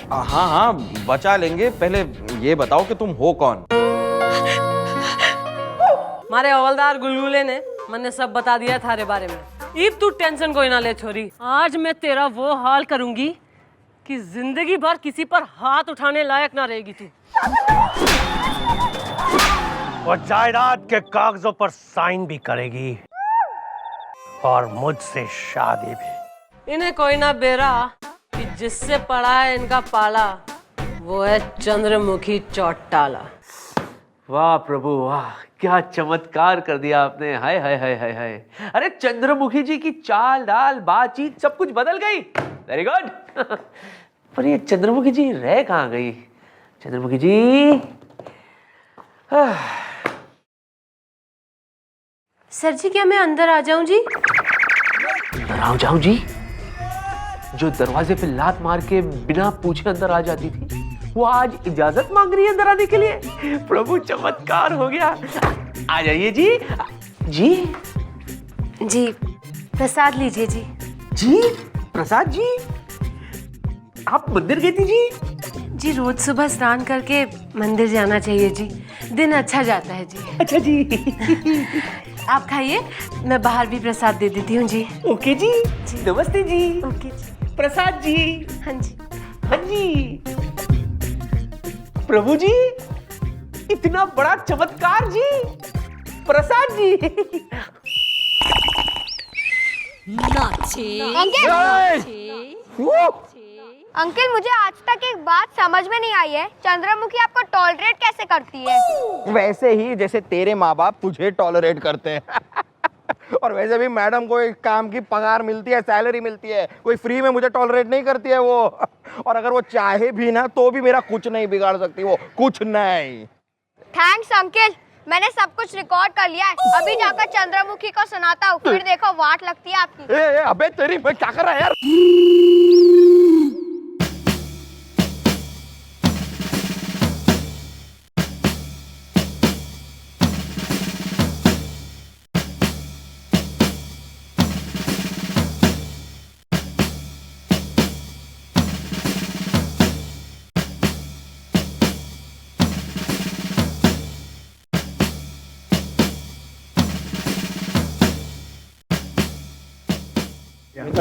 हाँ हाँ बचा लेंगे, पहले ये बताओ कि तुम हो कौन? मारे हवलदार गुलगुले ने मैंने सब बता दिया थारे बारे में। इब तू टेंशन कोई ना ले छोरी, आज मैं तेरा वो हाल करूंगी कि जिंदगी भर किसी पर हाथ उठाने लायक ना रहेगी तू। वो जायदाद के कागजों पर साइन भी करेगी और मुझसे शादी भी। इन्हें कोई ना बेरा कि जिससे पड़ा है इनका पाला, वो है चंद्रमुखी चौटाला। वाह प्रभु वाह, क्या चमत्कार कर दिया आपने। हाय हाय हाय हाय हाय। अरे चंद्रमुखी जी की चाल डाल बातचीत सब कुछ बदल गई। Very good. पर ये चंद्रमुखी जी रह कहाँ गई? चंद्रमुखी जी। सर जी क्या मैं अंदर आ जाऊं जी? अंदर आ जाऊं जी? जो दरवाजे पे लात मार के बिना पूछे अंदर आ जाती थी, वो आज इजाजत मांग रही है अंदर आने के लिए। प्रभु चमत्कार हो गया। आ जाइए जी। जी जी प्रसाद लीजिए जी। जी प्रसाद जी, आप मंदिर गई थी जी? जी रोज सुबह स्नान करके मंदिर जाना चाहिए जी, दिन अच्छा जाता है जी। अच्छा जी। आप खाइए, मैं बाहर भी प्रसाद दे देती हूँ जी। ओके जी, नमस्ते जी। ओके जी। प्रसाद जी। हाँ जी। हाँ जी। प्रभु जी, इतना बड़ा चमत्कार जी। प्रसाद जी। अंकल मुझे आज तक एक बात समझ में नहीं आई है, चंद्रमुखी आपको टॉलरेट कैसे करती है? वैसे ही जैसे तेरे माँ बाप तुझे टॉलरेट करते हैं। और वैसे भी मैडम को एक काम की पगार मिलती है, सैलरी मिलती है, कोई फ्री में मुझे टॉलरेट नहीं करती है वो। और अगर वो चाहे भी ना तो भी मेरा कुछ नहीं बिगाड़ सकती वो, कुछ नहीं। थैंक्स अंकल, मैंने सब कुछ रिकॉर्ड कर लिया है, अभी जाकर चंद्रमुखी को सुनाता हूँ, फिर देखो वाट लगती है आपकी। अबे तेरी, मैं क्या कर रहा है यार?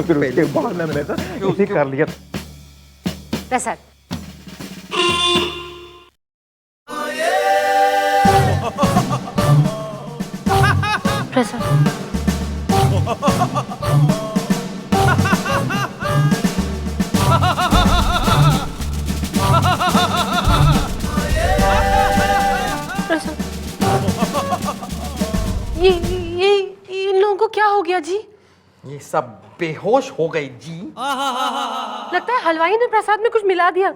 फिर उसके बाद मैंने इसी कर लिया। प्रसाद। प्रसाद। ये इन लोगों को क्या हो गया जी? ये सब बेहोश हो गई जी। लगता है हलवाई ने प्रसाद में कुछ मिला दिया।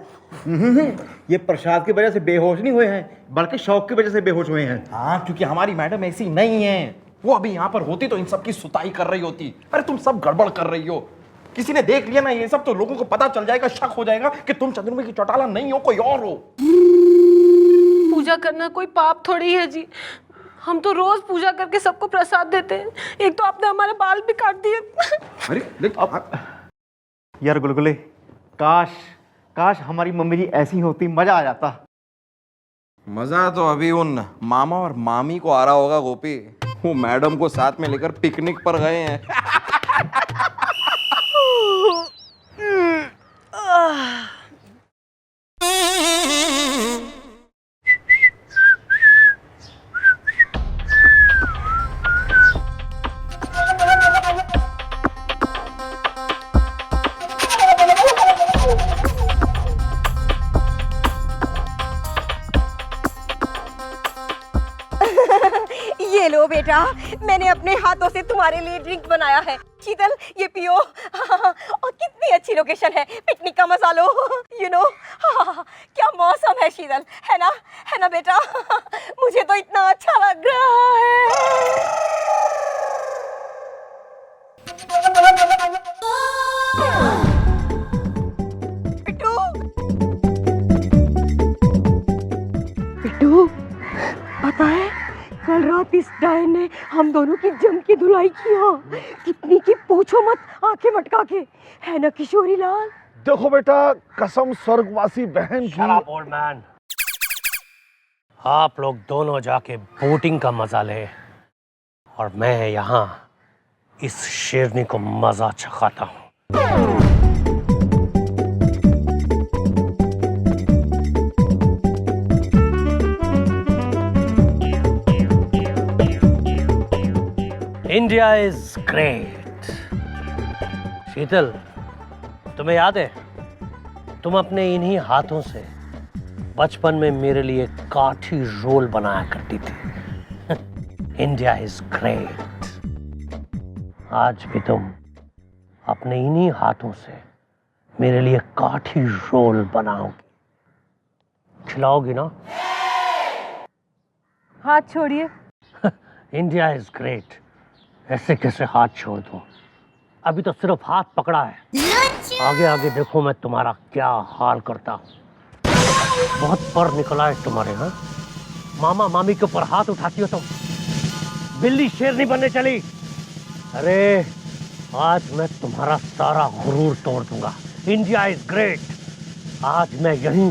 ये प्रसाद की वजह से बेहोश नहीं हुए हैं, बल्कि शौक की वजह से बेहोश हुए हैं। हाँ, क्योंकि हमारी मैडम ऐसी नहीं है। वो अभी यहाँ पर होती तो इन सब की सुताई कर रही होती। अरे तुम सब गड़बड़ कर रही हो। किसी ने देख लिया ना ये सब तो लोगों को पता चल जाएगा, शक हो जाएगा कि तुम चंद्रमुखी चौटाला नहीं हो, कोई और हो। पूजा करना कोई पाप थोड़ी है जी, हम तो रोज पूजा करके सबको प्रसाद देते हैं। एक तो आपने हमारे बाल भी काट दिए। अरे यार गुलगुले, काश काश हमारी मम्मी जी ऐसी होती, मजा आ जाता। मजा तो अभी उन मामा और मामी को आ रहा होगा गोपी, वो मैडम को साथ में लेकर पिकनिक पर गए हैं। ये लो बेटा, मैंने अपने हाथों से तुम्हारे लिए ड्रिंक बनाया है। शीतल ये पियो। और कितनी अच्छी लोकेशन है, पिकनिक का मजा लो। यू नो क्या मौसम है शीतल, है ना बेटा? मुझे तो इतना अच्छा लग रहा है। पिट्टू, पिट्टू पता है कल रात इस डाय ने हम दोनों की जम की धुलाई किया। कितनी की पूछो मत, आंखें मटका के, है ना किशोरी लाल? देखो बेटा, कसम स्वर्गवासी बहन की। Shut up, old man. आप लोग दोनों जाके बोटिंग का मजा ले और मैं यहाँ इस शेरनी को मजा चखाता हूँ। India is great. शीतल, तुम्हें याद है तुम अपने इन्हीं हाथों से बचपन में मेरे लिए काठी रोल बनाया करती थी। India is great. आज भी तुम अपने इन्हीं हाथों से मेरे लिए काठी रोल बनाओगी, खिलाओगी ना? हाथ छोड़िए। India is great. ऐसे कैसे हाथ छोड़ दूं? अभी तो सिर्फ हाथ पकड़ा है, आगे आगे देखो मैं तुम्हारा क्या हाल करता हूं। बहुत पर निकला है तुम्हारे। हाँ, मामा मामी के ऊपर हाथ उठाती हो तो बिल्ली शेरनी बनने चली। अरे आज मैं तुम्हारा सारा गुरूर तोड़ दूंगा। India is great. आज मैं यहीं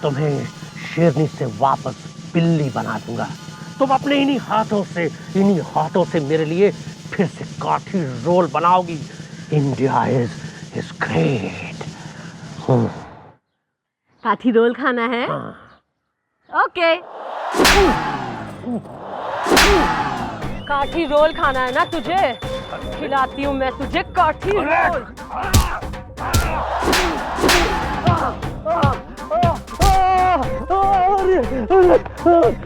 तुम्हें शेरनी से वापस बिल्ली बना दूंगा। तुम अपने इन्हीं हाथों से मेरे लिए फिर से काठी रोल बनाओगी। India is great. Kathi roll खाना है? ओके। काठी रोल खाना है ना तुझे? खिलाती हूँ मैं तुझे काठी रोल।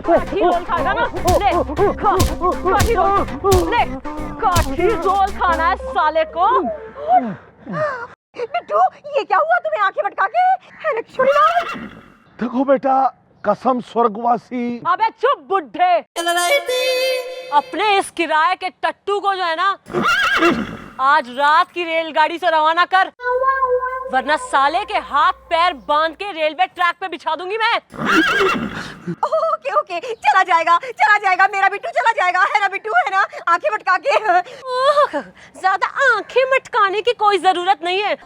काठी रोल खाना ना? ले खा काठी रोल। ले काठी रोल खाना है साले को। बिट्टू, ये क्या हुआ तुम्हें आंखें मटका के? है ना छोड़ी ना? देखो बेटा, कसम स्वर्गवासी। अबे चुप बुड्ढे। अपने इस किराए के टट्टू को जो है ना आज रात की रेलगाड़ी से रवाना कर, वरना साले के हाथ पैर बांध के रेलवे ट्रैक पे बिछा दूंगी मैं। ओके ओके, चला जाएगा मेरा बिट्टू, चला जाएगा, है ना बिट्टू, है ना? आंखें मटका के। ओह, ज्यादा आंखें मटकाने की कोई जरूरत नहीं है।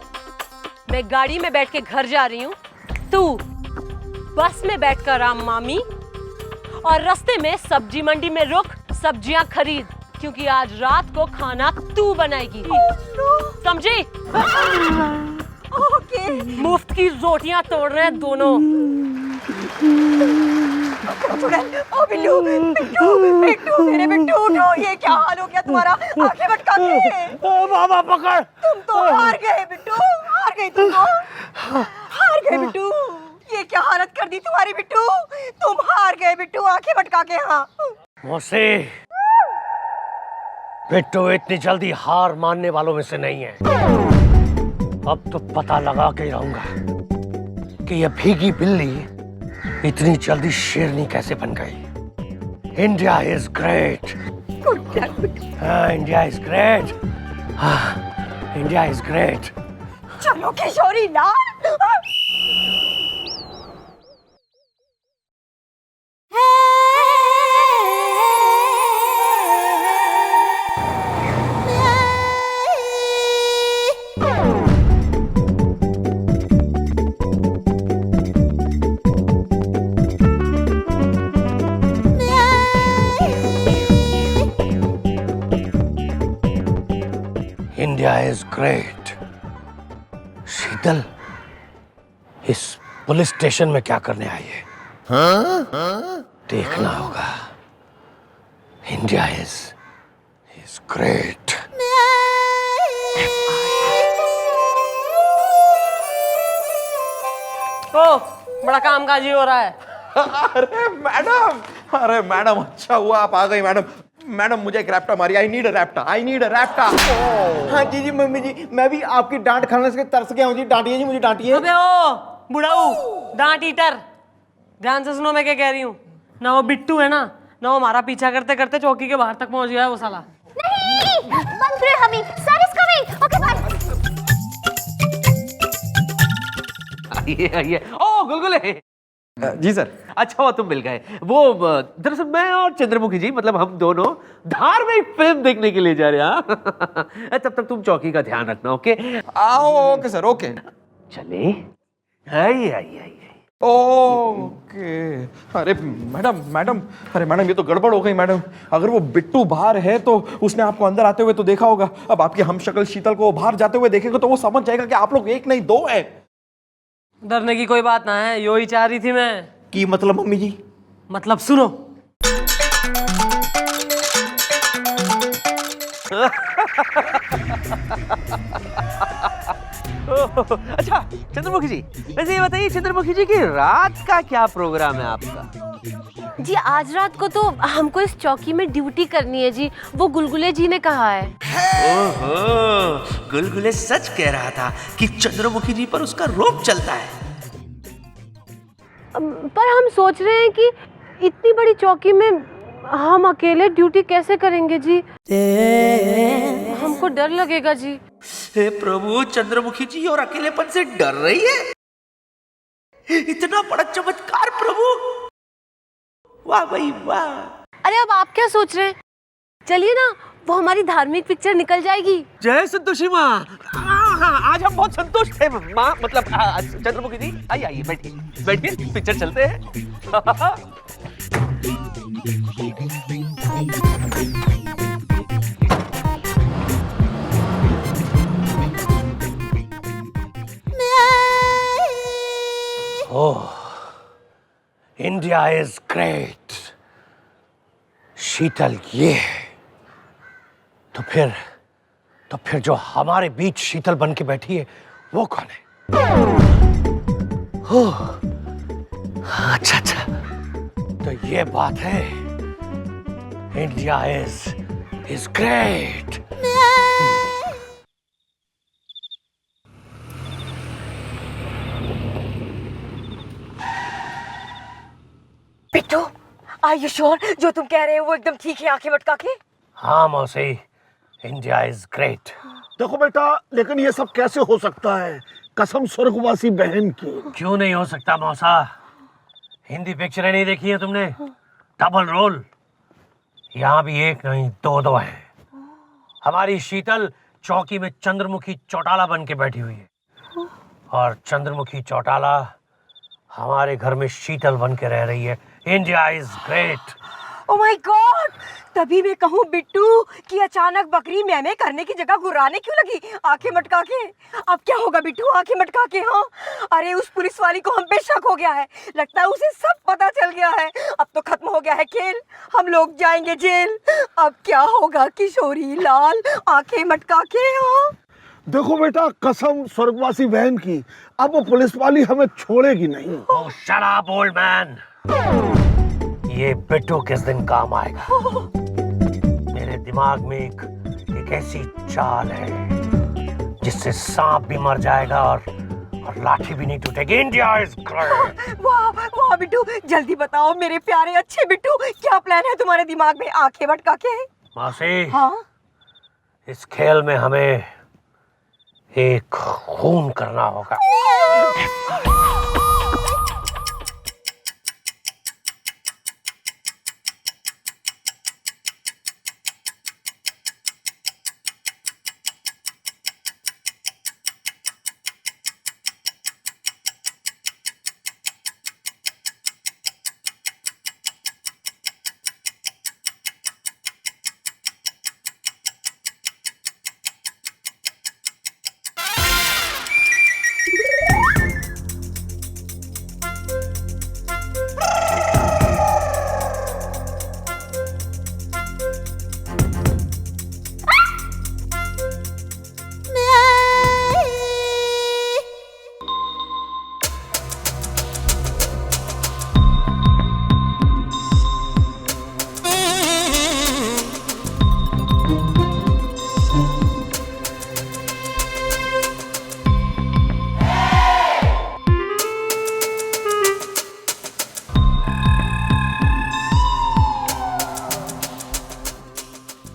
मैं गाड़ी में बैठ के घर जा रही हूँ, तू बस में बैठकर राम मामी, और रास्ते में सब्जी मंडी में रुक, सब्जियां खरीद, क्योंकि आज रात को खाना तू बनाएगी। समझी? ओके। मुफ्त की रोटियां तोड़ रहे हैं दोनों। ओ बिल्लू, बिट्टू, मेरे बिट्टू, उठो। ये क्या हाल हो गया तुम्हारा? आंखें मटका के। मामा पकड़। तुम तो हार गए बिट्टू, हार गए तुम तो। हार गए बिट्टू। ये क्या हालत कर दी तुम्हारी बिट्टू? तुम हार गए बिट्टू, आंखें मटका के। हाँ मौसी, बिट्टू इतनी जल्दी हार मानने वालों में से नहीं है। अब तो पता लगा के रहूंगा कि यह भीगी बिल्ली इतनी जल्दी शेरनी कैसे बन गई। India is great. India is great. India is great. चलो Kishori Lal. India is great. Sheetal इस पुलिस स्टेशन में क्या करने आई है? देखना होगा। India is great. ओ, बड़ा कामकाजी हो रहा है। अरे मैडम, अच्छा हुआ आप आ गई मैडम। मैडम मुझे एक रैप्टा मारी। आई नीड अ रैप्टा। हाँ जी जी मम्मी जी, मैं भी आपकी डांट खाने से तरस गया हूँ जी। डांटिए जी, मुझे डांटिए। अबे ओ बुढ़ाऊ, डांट ईटर, ध्यान से सुनो मैं क्या कह रही हूँ। ना वो बिट्टू है ना वो हमारा पीछा करते करते चौकी के बाहर तक पहुंच गया है वो साला। नहीं, बंद करो हमी, sir is coming. Okay bye. आइए ओ गुलगुले। जी सर। अच्छा हुआ तुम मिल गए। वो दरअसल मैं और चंद्रमुखी जी, मतलब हम दोनों धार्मिक फिल्म देखने के लिए जा रहे हैं। तब तक तुम चौकी का ध्यान रखना। ओके? Okay sir, okay. चले? आई आई आई ओके। अरे मैडम मैडम, अरे मैडम ये तो गड़बड़ हो गई मैडम। अगर वो बिट्टू बाहर है तो उसने आपको अंदर आते हुए तो देखा होगा। अब आपकी हमशक्ल शीतल को बाहर जाते हुए देखेगा तो वो समझ जाएगा कि आप लोग एक नहीं दो हैं। डरने की कोई बात ना है, यो ही चाह रही थी मैं। की मतलब मम्मी जी? मतलब सुनो। अच्छा चंद्रमुखी जी, वैसे ये बताइए चंद्रमुखी जी कि रात का क्या प्रोग्राम है आपका? जी आज रात को तो हमको इस चौकी में ड्यूटी करनी है जी, वो गुलगुले जी ने कहा है। ओहो, गुलगुले सच कह रहा था कि चंद्रमुखी जी पर उसका रोब चलता है। पर हम सोच रहे हैं कि इतनी बड़ी चौकी में हम अकेले ड्यूटी कैसे करेंगे जी? हमको डर लगेगा जी। हे प्रभु, चंद्रमुखी जी और अकेलेपन से डर रही है? इतना बड़ा चमत्कार प्रभु, वाह भाई वाह। अरे अब आप क्या सोच रहे हैं? चलिए ना, वो हमारी धार्मिक पिक्चर निकल जाएगी। जय संतोषी माँ। आज हम बहुत संतुष्ट थे माँ, मतलब चंद्रमुखी जी आइए आइए बैठिए बैठिए, पिक्चर चलते हैं। ओह, इंडिया इज ग्रेट। शीतल ये है। तो फिर जो हमारे बीच शीतल बन के बैठी है वो कौन है? ओह, अच्छा अच्छा, तो ये बात है। India is great. Bittu, are you sure जो तुम कह रहे हो वो एकदम ठीक है आंखें मटका के? हाँ मौसी, इंडिया इज ग्रेट। देखो बेटा, लेकिन ये सब कैसे हो सकता है? कसम स्वर्गवासी बहन की। क्यों नहीं हो सकता मौसा? हिंदी पिक्चरें नहीं देखी है तुमने? Double role. यहाँ भी एक नहीं दो हैं। हमारी शीतल चौकी में चंद्रमुखी चौटाला बन के बैठी हुई है, और चंद्रमुखी चौटाला हमारे घर में शीतल बन के रह रही है। India is great. Oh my God, तभी मैं कहूँ बिट्टू कि अचानक बकरी मैमे करने की जगह गुर्राने क्यों लगी आंखें मटका के? अब क्या होगा बिट्टू आंखें मटका के? हाँ, अरे उस पुलिस वाली को हम पे शक हो गया है, लगता है उसे सब पता चल गया है। अब तो खत्म हो गया है खेल, हम लोग जाएंगे जेल। अब क्या होगा किशोरी लाल आंखें मटका के? हाँ देखो बेटा, कसम स्वर्गवासी बहन की, अब वो पुलिस वाली हमें छोड़ेगी नहीं। ओह शट अप ओल्ड मैन। ये बिट्टू किस दिन काम आएगा? मेरे दिमाग में एक ऐसी चाल है जिससे सांप भी मर जाएगा और लाठी भी नहीं टूटेगी। India is great. वाह वाह बिट्टू, जल्दी बताओ मेरे प्यारे अच्छे बिट्टू, क्या प्लान है तुम्हारे दिमाग में आंखें मटका के? मासी, हाँ इस खेल में हमें एक खून करना होगा।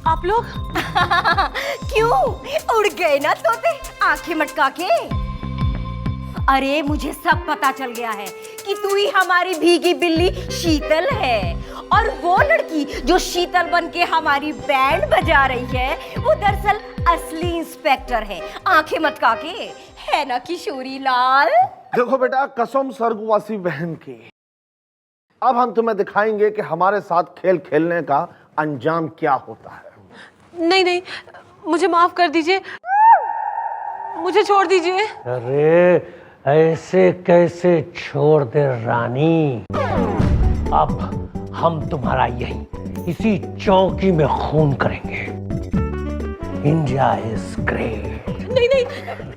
आप लोग क्यों उड़ गए ना तोते आंखें मटका के? अरे मुझे सब पता चल गया है कि तू ही हमारी भीगी बिल्ली शीतल है, और वो लड़की जो शीतल बन के हमारी बैंड बजा रही है वो दरअसल असली इंस्पेक्टर है। आंखें मटका के, है ना किशोरी लाल? देखो बेटा, कसम स्वर्गवासी बहन की, अब हम तुम्हें दिखाएंगे कि हमारे साथ खेल खेलने का अंजाम क्या होता है। नहीं नहीं, मुझे माफ कर दीजिए, मुझे छोड़ दीजिए। अरे ऐसे कैसे छोड़ दे रानी, अब हम तुम्हारा यही इसी चौकी में खून करेंगे। India is great. नहीं नहीं,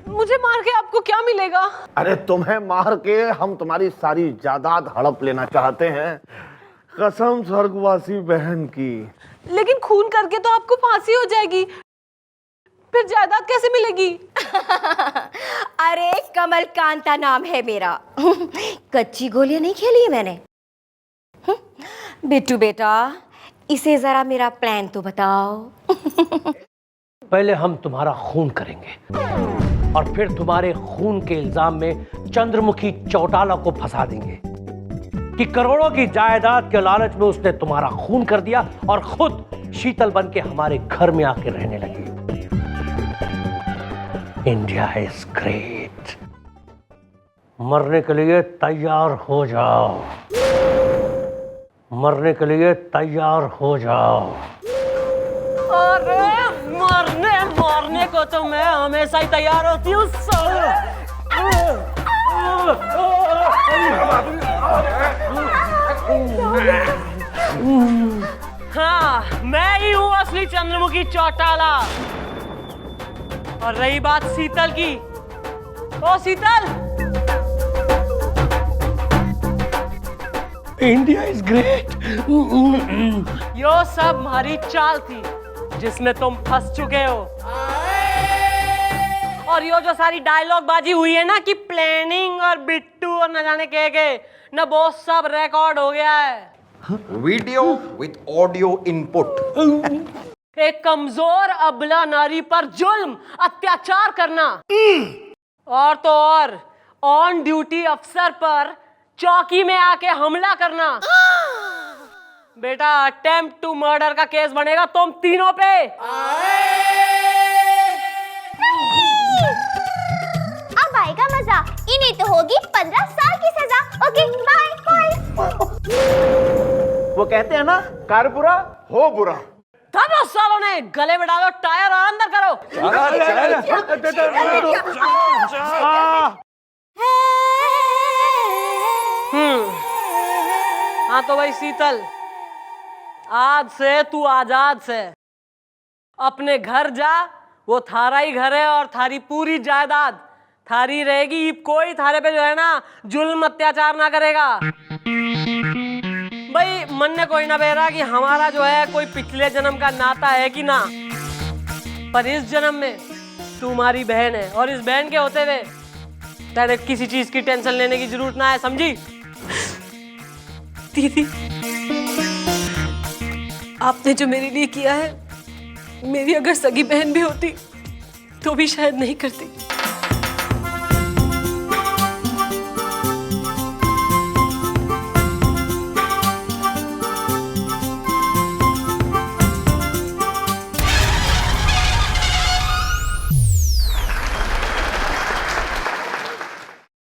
मुझे मार के आपको क्या मिलेगा? अरे तुम्हें मार के हम तुम्हारी सारी जायदाद हड़प लेना चाहते हैं, कसम स्वर्गवासी बहन की। लेकिन खून करके तो आपको फांसी हो जाएगी, फिर जायदाद कैसे मिलेगी? अरे कमल कांता नाम है मेरा। कच्ची गोलियां नहीं खेली मैंने। बिट्टू बेटा, इसे जरा मेरा प्लान तो बताओ। पहले हम तुम्हारा खून करेंगे और फिर तुम्हारे खून के इल्जाम में चंद्रमुखी चौटाला को फंसा देंगे कि करोड़ों की जायदाद के लालच में उसने तुम्हारा खून कर दिया और खुद शीतल बन के हमारे घर में आके रहने लगी। India is great. मरने के लिए तैयार हो जाओ, मरने के लिए तैयार हो जाओ। अरे मरने को तो मैं हमेशा ही तैयार होती हूँ। हाँ, मैं ही हूँ असली चंद्रमुखी चौटाला। और रही बात शीतल की, ओ शीतल, इंडिया इज ग्रेट। यो सब हमारी चाल थी जिसमें तुम फंस चुके हो। और यो जो सारी डायलॉग बाजी हुई है ना कि प्लानिंग और बिट्टू और न जाने के न, वो सब रिकॉर्ड हो गया है। Video with audio input. एक कमजोर अबला नारी पर जुल्म अत्याचार करना, और तो और ऑन ड्यूटी अफसर पर चौकी में आके हमला करना। बेटा, अटेम्प्ट टू मर्डर का केस बनेगा तुम तीनों पे। अब आएगा मजा, इन्हें तो होगी 15 साल की सजा। Okay bye bye. वो कहते हैं ना, कर बुरा हो बुरा। धनो सालों ने गले में डालो टायर और अंदर करो। हाँ तो भाई शीतल, आज से तू आजाद से अपने घर जा। वो थारा ही घर है और थारी पूरी जायदाद थारी रहेगी। कोई थारे पे जो है ना जुल्म अत्याचार ना करेगा। भाई मन ने कोई ना बेरा कि हमारा जो है कोई पिछले जन्म का नाता है कि ना, पर इस जन्म में तू हमारी बहन है और इस बहन के होते हुए तेरे किसी चीज की टेंशन लेने की जरूरत ना है, समझी? दीदी, आपने जो मेरे लिए किया है, मेरी अगर सगी बहन भी होती तो भी शायद नहीं करती।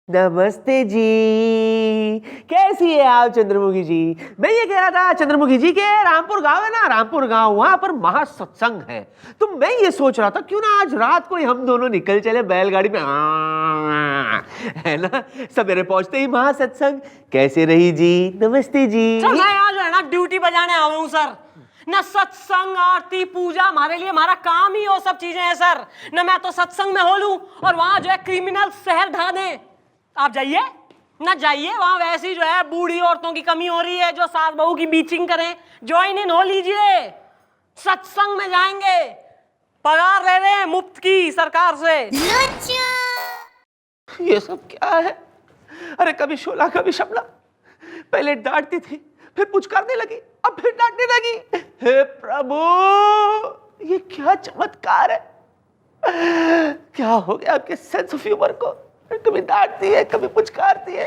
नमस्ते जी, कैसी है आप चंद्रमुखी जी? मैं ये कह रहा था चंद्रमुखी जी के रामपुर गांव है ना, रामपुर गांव, वहां पर महासत्संग है। तो मैं ये सोच रहा था क्यों ना आज रात को ही हम दोनों निकल चले बैलगाड़ी में, है ना? सवेरे पहुंचते ही महासत्संग। कैसे रही जी? नमस्ते जी। सर, मैं यहाँ जो है ना ड्यूटी बजाने आया हूँ सर। न सत्संग, आरती, पूजा हमारे लिए हमारा काम ही वो सब चीजें हैं सर। न मैं तो सत्संग में हो लूं और वहां जो है क्रिमिनल शहर ढा दें। आप जाइए ना, जाइए वहां वैसी जो है बूढ़ी औरतों की कमी हो रही है जो सास बहू की बीचिंग करें। ज्वाइन इन हो लीजिए, सत्संग में जाएंगे, पगार ले रहे हैं मुफ्त की सरकार से। ये सब क्या है? अरे कभी शोला कभी शमला, पहले डांटती थी फिर पुचकारने लगी, अब फिर डांटने लगी। हे प्रभु, ये क्या चमत्कार है! क्या हो गया आपके सेंस ऑफ ह्यूमर को? कभी डांटती है, कभी पुचकारती है।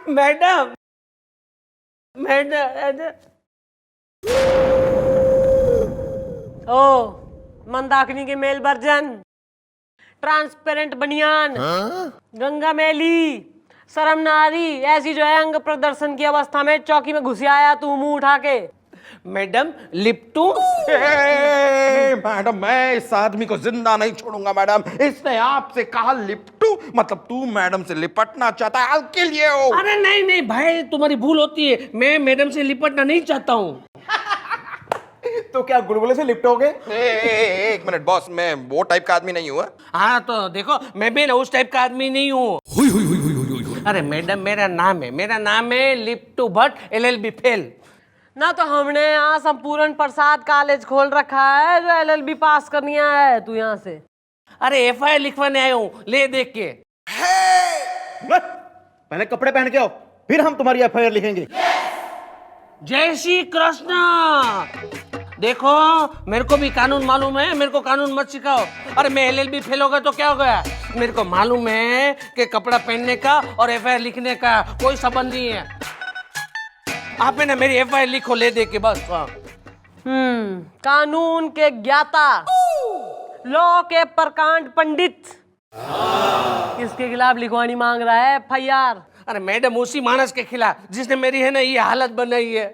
Madam, madam. ओ मंदाकिनी के मेल वर्जन, ट्रांसपेरेंट बनियान, गंगा मैली, शर्म नारी, ऐसी जो है अंग प्रदर्शन की अवस्था में चौकी में घुस आया तू मुंह उठा के। मैडम लिपटू। मैडम मैं इस आदमी को जिंदा नहीं छोड़ूंगा मैडम। इसने आपसे कहा लिपटू, मतलब तू मैडम से लिपटना चाहता है। के लिए हो? अरे नहीं नहीं भाई, तुम्हारी भूल होती है, मैं मैडम से लिपटना नहीं चाहता हूँ। तो क्या गुलगुले से लिपटोगे? एक मिनट बॉस, मैं वो टाइप का आदमी नहीं हुआ। हाँ तो देखो, मैं भी ना उस टाइप का आदमी नहीं हूँ। अरे मैडम, मेरा नाम है लिपटू भट्ट, LLB फेल। ना तो हमने यहाँ संपूर्ण प्रसाद कॉलेज खोल रखा है जो LLB पास करनी है तू यहाँ से। अरे FIR लिखवाने आया हूँ, ले देख के। पहले कपड़े पहन के आओ, फिर हम तुम्हारी FIR लिखेंगे। जय श्री कृष्ण। देखो, मेरे को भी कानून मालूम है, मेरे को कानून मत सिखाओ। अरे मैं LLB फेल होगा तो क्या हो गया? मेरे को मालूम है कि कपड़ा पहनने का और FIR लिखने का कोई संबंध नहीं है। आप है ना मेरी FIR लिखो, ले दे के बस। कानून के ज्ञाता, लॉ के प्रकांड पंडित, किसके खिलाफ लिखवानी मांग रहा है FIR? अरे मैडम, उसी मानस के खिलाफ जिसने मेरी है ना ये हालत बनाई है।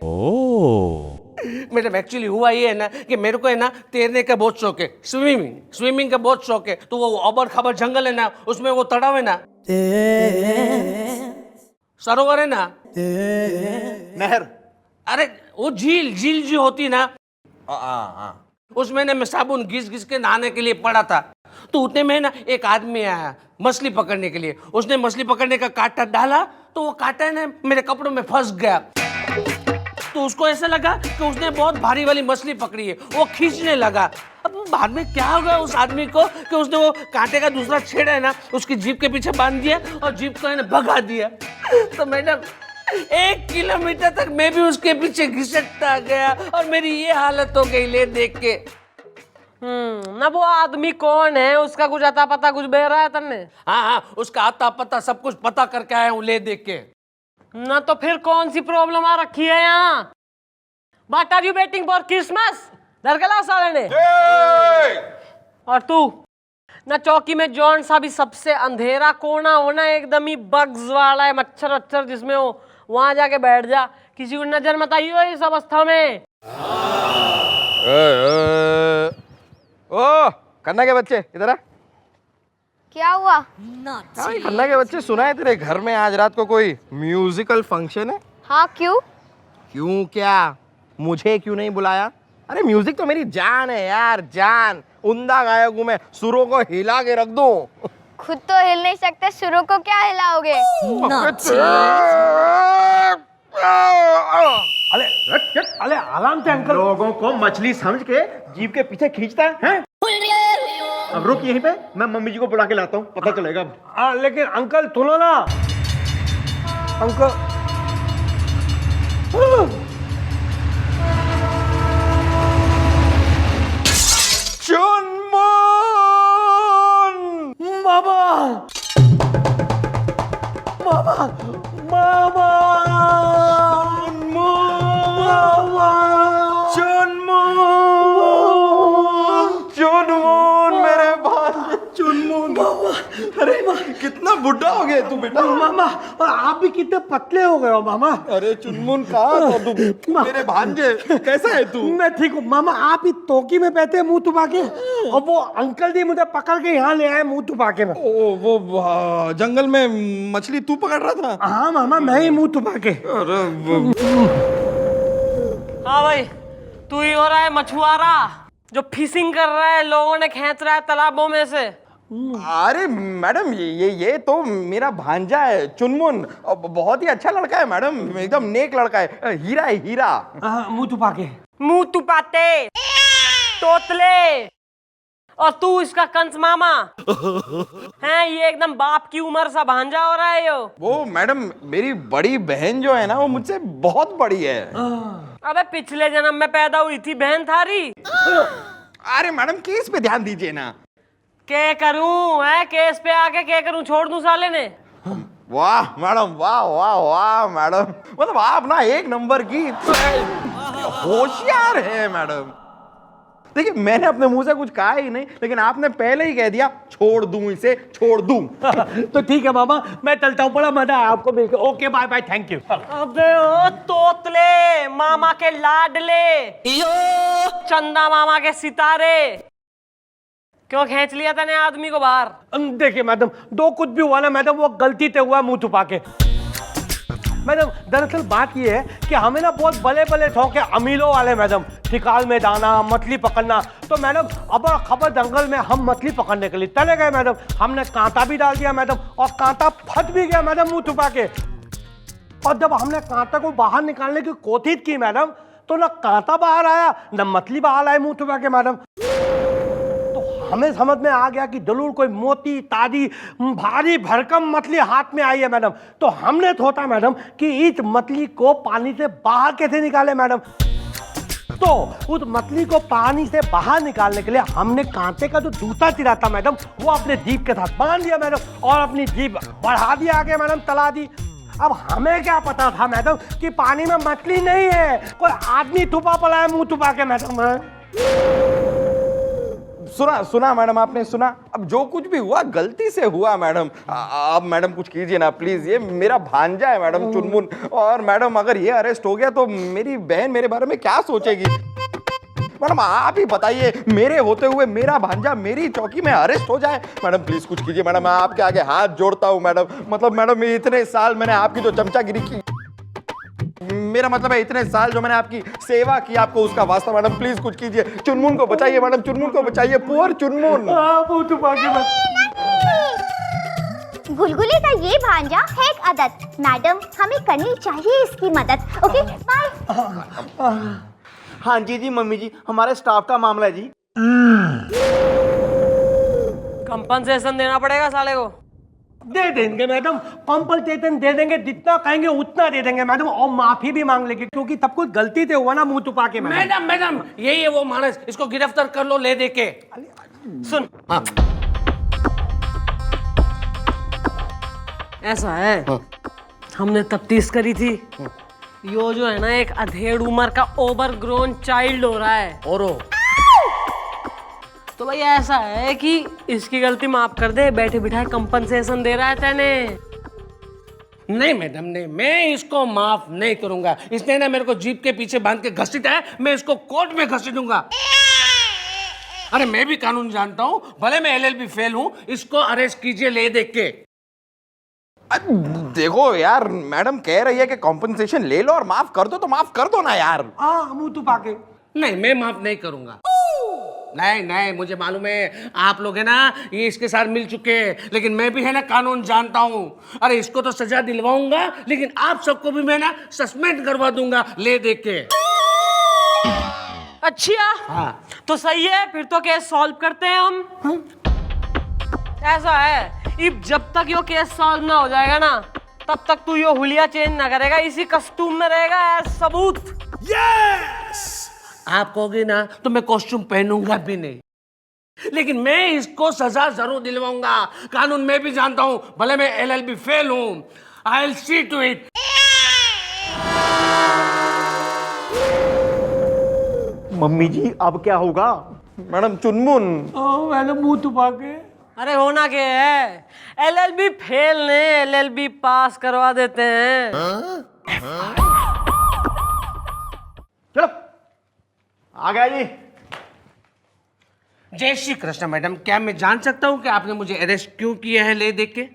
मैडम एक्चुअली हुआ ये है ना कि मेरे को है ना तैरने का बहुत शौक है, स्विमिंग का बहुत शौक है। तो वो अबर खबर जंगल है ना, उसमें वो तड़ाव है ना, सरोवर है ना, नहर, अरे वो झील जो होती ना, उसमें ना मैं साबुन घिस के नहाने के लिए पड़ा था। तो उतने में ना एक आदमी आया मछली पकड़ने के लिए। उसने मछली पकड़ने का कांटा डाला तो वो कांटा ना मेरे कपड़ों में फंस गया। तो उसको ऐसा लगा कि उसने बहुत भारी वाली मछली पकड़ी है, वो खींचने लगा। अब बाद में क्या हो गया उस आदमी को कि उसने वो कांटे का दूसरा छेड़ा है ना उसकी जीप के पीछे बांध दिया और जीप को है ना भगा दिया। तो मैडम 1 किलोमीटर तक मैं भी उसके पीछे घिसटता गया और मेरी ये हालत हो गई ले देख के। ना वो आदमी कौन है, उसका कुछ अता पता कुछ बह रहा है तन्ने? हाँ, उसका आता पता सब कुछ पता करके आया हूँ ले देख के। ना तो फिर कौन सी प्रॉब्लम आ रखी है यहाँ? What are you waiting for Christmas? दरगला साले ने। और तू ना चौकी में जौन सा भी सबसे अंधेरा कोना होना एकदम ही बग्स वाला है, मच्छर अच्छर जिसमें हो, वहां जाके बैठ जा। किसी को नजर मत आइयो इस अवस्था में। ओ खन्ना के बच्चे इधर आ। क्या हुआ? खन्ना के बच्चे, सुना है तेरे घर में आज रात को कोई म्यूजिकल फंक्शन है? हाँ क्यों? क्यों क्या? मुझे क्यों नहीं बुलाया? अरे म्यूजिक तो मेरी जान है यार, जान। उम्दा गायक हूँ मैं, सुरों को हिला के रख दूं। खुद तो हिल नहीं सकते, सुरों को क्या हिलाओगे? अरे आराम से अंकल। लोगों को मछली समझ के जीप के पीछे खींचता है? अब रुक यहीं पे, मैं मम्मी जी को बुला के लाता हूँ, पता चलेगा। लेकिन अंकल सुनो ना, अंकल चुनमुन मामा, मामा, मामा, चुनमुन मेरे भाई, चुनमुन। अरे कितना बुढ़ा हो गया तू बेटा। मामा, और आप भी कितने पतले हो गए हो मामा। अरे चुनमुन कहाँ था तू मेरे भांजे? कैसा है तू? मैं ठीक हूँ मामा। आप ही तोकी में बैठे मुंह तुपा के, और वो अंकल जी मुझे पकड़ के यहाँ ले आए मुंह तुपा के। ओ वो जंगल में मछली तू पकड़ रहा था? हाँ मामा, मैं ही मुंह तुपा के। अरे हाँ भाई, तू ही हो रहा है मछुआरा जो फिशिंग कर रहा है, लोगों ने खींच रहा है तालाबों में से। अरे मैडम, ये तो मेरा भांजा है चुनमुन। बहुत ही अच्छा लड़का है मैडम, एकदम नेक लड़का है, हीरा है हीरा। मुंह तुपा के। मुंह तुपाते तोतले, और तू इसका कंस मामा है। ये एकदम बाप की उम्र सा भांजा हो रहा है यो। वो मैडम मेरी बड़ी बहन जो है ना वो मुझसे बहुत बड़ी है। अबे पिछले जन्म में पैदा हुई थी बहन थारी। अरे मैडम केस पे ध्यान दीजिए ना। क्या करूं है केस पे आके, क्या करूं, छोड़ दूं साले ने। वाह मैडम, वाह वाह वाह मैडम, मतलब आप ना एक नंबर की होशियार है मैडम। देखिए मैंने अपने मुंह से कुछ कहा ही नहीं, लेकिन आपने पहले ही कह दिया छोड़ दूं इसे, छोड़ दूं। तो ठीक है मामा, मैं चलता हूँ, बड़ा मजा आया आपको मिलकर। Okay bye bye, thank you. अबे ओ तोतले, मामा के लाडले, चंदा मामा के सितारे, क्यों खींच लिया तने आदमी को बाहर? देखिए मैडम, दो कुछ भी हुआ ना मैडम, वो गलती से हुआ मुंह छुपा के। मैडम दरअसल बात ये है कि हमें ना बहुत बड़े बड़े शौक है अमीलों वाले मैडम, शिकार में जाना, मछली पकड़ना। तो मैडम अब खबर जंगल में हम मछली पकड़ने के लिए चले गए मैडम। हमने कांटा भी डाल दिया मैडम, और कांटा फट भी गया मैडम मुंह छुपा के। और जब हमने कांटा को बाहर निकालने की कोशिश की मैडम, तो ना कांटा बाहर आया ना मछली बाहर आई मुंह छुपा के मैडम। हमें समझ में आ गया कि जरूर कोई मोटी ताजी भारी भरकम मछली हाथ में आई है मैडम। तो हमने सोचा मैडम कि इस मछली को पानी से बाहर कैसे निकाले मैडम। तो उस मछली को पानी से बाहर निकालने के लिए हमने कांटे का जो जूता चिरा था मैडम, वो अपने जीभ के साथ बांध दिया मैडम, और अपनी जीभ बढ़ा दिया आगे मैडम, चला दी। अब हमें क्या पता था मैडम कि पानी में मछली नहीं है, कोई आदमी छुपा पड़ा है मुंह छुपा के मैडम। सुना मैडम, आपने सुना। अब जो कुछ भी हुआ गलती से हुआ मैडम। अब मैडम कुछ कीजिए ना प्लीज, ये मेरा भांजा है मैडम चुनमुन, और मैडम अगर ये अरेस्ट हो गया तो मेरी बहन मेरे बारे में क्या सोचेगी? मैडम आप ही बताइए, मेरे होते हुए मेरा भांजा मेरी चौकी में अरेस्ट हो जाए। मैडम प्लीज कुछ कीजिए मैडम, मैं आपके आगे हाथ जोड़ता हूँ मैडम। मतलब मैडम इतने साल मैंने आपकी जो चमचागिरी की, मेरा मतलब है इतने साल जो मैंने आपकी सेवा की, आपको उसका वास्ता मैडम प्लीज कुछ कीजिए। चुनमुन को बचाइए मैडम, चुनमुन को बचाइए, पुअर चुनमुन। गुलगुले का ये भांजा है एक आदत, मैडम हमें करनी चाहिए इसकी मदद। Okay bye. हाँ जी मम्मी जी, हमारे स्टाफ का मामला है जी। कंपनसेशन देना पड़ेगा साले को। दे देंगे मैडम, कंपनसेशन दे देंगे, जितना कहेंगे उतना दे देंगे मैडम, और माफी भी मांग लेंगे, क्योंकि सब कुछ गलती से हुआ ना मुंह छुपा के। मैडम मैडम यही है वो मानस, इसको गिरफ्तार कर लो ले दे के। सुन हाँ। ऐसा है हमने तफ्तीश करी थी, यो जो है ना एक अधेड़ उम्र का ओवरग्रोन चाइल्ड हो रहा है। और तो भाई ऐसा है कि इसकी गलती माफ कर दे, बैठे बिठाए कंपनसेशन दे रहा है तेने। नहीं मैडम नहीं, मैं इसको माफ नहीं करूंगा। इसने ना मेरे को जीप के पीछे बांध के घसीटा है, मैं इसको कोर्ट में घसीटूंगा। अरे मैं भी कानून जानता हूँ, भले मैं LLB फेल हूँ, इसको अरेस्ट कीजिए ले देख के। देखो यार मैडम कह रही है कि कॉम्पनसेशन ले लो और माफ कर दो, तो माफ कर दो ना यार। मुंह छुपा के। नहीं मैं माफ नहीं करूंगा। नहीं मुझे मालूम है आप लोग है ना ये इसके साथ मिल चुके हैं, लेकिन मैं भी है ना कानून जानता हूँ। अरे इसको तो सजा दिलवाऊंगा, लेकिन आप सबको भी मैं ना सस्पेंड करवा दूंगा ले देख के। अच्छा हाँ। तो सही है, फिर तो केस सॉल्व करते हैं हम। ऐसा है जब तक यो केस सॉल्व ना हो जाएगा ना, तब तक तू यो हुलिया चेंज ना करेगा, इसी कस्टूम में रहेगा एज सबूत। यस आप कहोगे ना तो मैं कॉस्ट्यूम पहनूंगा भी नहीं, लेकिन मैं इसको सजा जरूर दिलवाऊंगा। कानून मैं भी जानता हूं, भले मैं LLB फेल हूं। I will see to it. Mummy ji अब क्या होगा? मैडम चुनमुन। मैंने मुंह छुपा के। अरे होना क्या है, LLB फेल ने LLB पास करवा देते हैं। चलो आ गया जी। जय श्री कृष्ण मैडम, क्या मैं जान सकता हूं कि आपने मुझे अरेस्ट क्यों किया है ले देख के?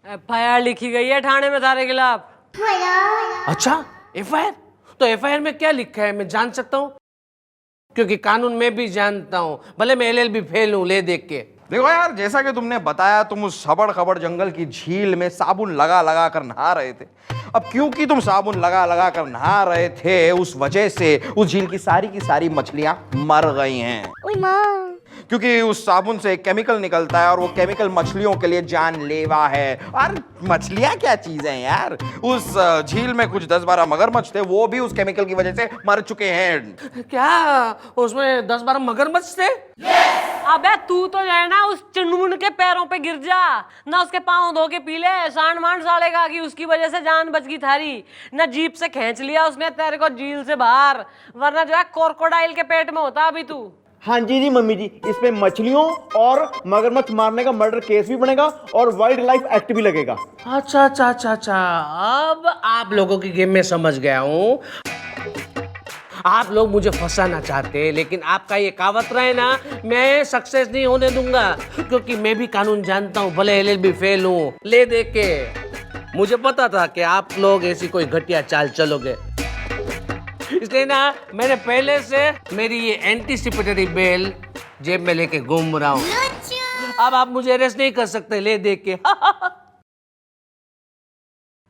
FIR लिखी गई है थाने में तारे खिलाफ। अच्छा FIR? तो FIR में क्या लिखा है मैं जान सकता हूं? क्योंकि कानून मैं भी जानता हूं, भले मैं LLB फेल हूं ले देख के। देखो यार जैसा कि तुमने बताया, तुम उस खबड़ खबड़ जंगल की झील में साबुन लगा लगा कर नहा रहे थे। अब क्योंकि तुम साबुन लगा लगा कर नहा रहे थे, उस वजह से उस झील की सारी मछलियां मर गई हैं। क्योंकि उस साबुन से एक केमिकल निकलता है और वो केमिकल मछलियों के लिए जानलेवा है। और मछलियां क्या चीज हैं यार, उस झील में कुछ 10-12 मगरमच्छ थे, वो भी उस केमिकल की वजह से मर चुके हैं। क्या उसमें 10-12 मगरमच्छ थे? अबे तू तो जो है ना उस चुनमुन के पैरों पे गिर जा, ना उसके पाँव धो के पी ले, सांड मांड साड़ेगा कि उसकी वजह से जान बच गई थारी। ना जीप से खींच लिया उसने तेरे को झील से बाहर, वरना जो है क्रोकोडाइल के पेट में होता अभी तू। हाँ जी मम्मी जी, इसमें मछलियों और मगरमच्छ मारने का मर्डर केस भी बनेगा और वाइल्ड लाइफ एक्ट भी लगेगा। अच्छा अच्छा अच्छा अच्छा, अब आप लोगों की गेम में समझ गया हूँ। आप लोग मुझे फंसाना चाहते हैं, लेकिन आपका ये कहावत रहे ना, मैं सक्सेस नहीं होने दूंगा, क्योंकि मैं भी कानून जानता हूँ, भले LLB फेल हूँ। ले देख के मुझे पता था कि आप लोग ऐसी कोई घटिया चाल चलोगे, इसलिए ना मैंने पहले से मेरी ये एंटीसिपेटरी बेल जेब में लेके घूम रहा हूँ। अब आप मुझे अरेस्ट नहीं कर सकते ले देख के।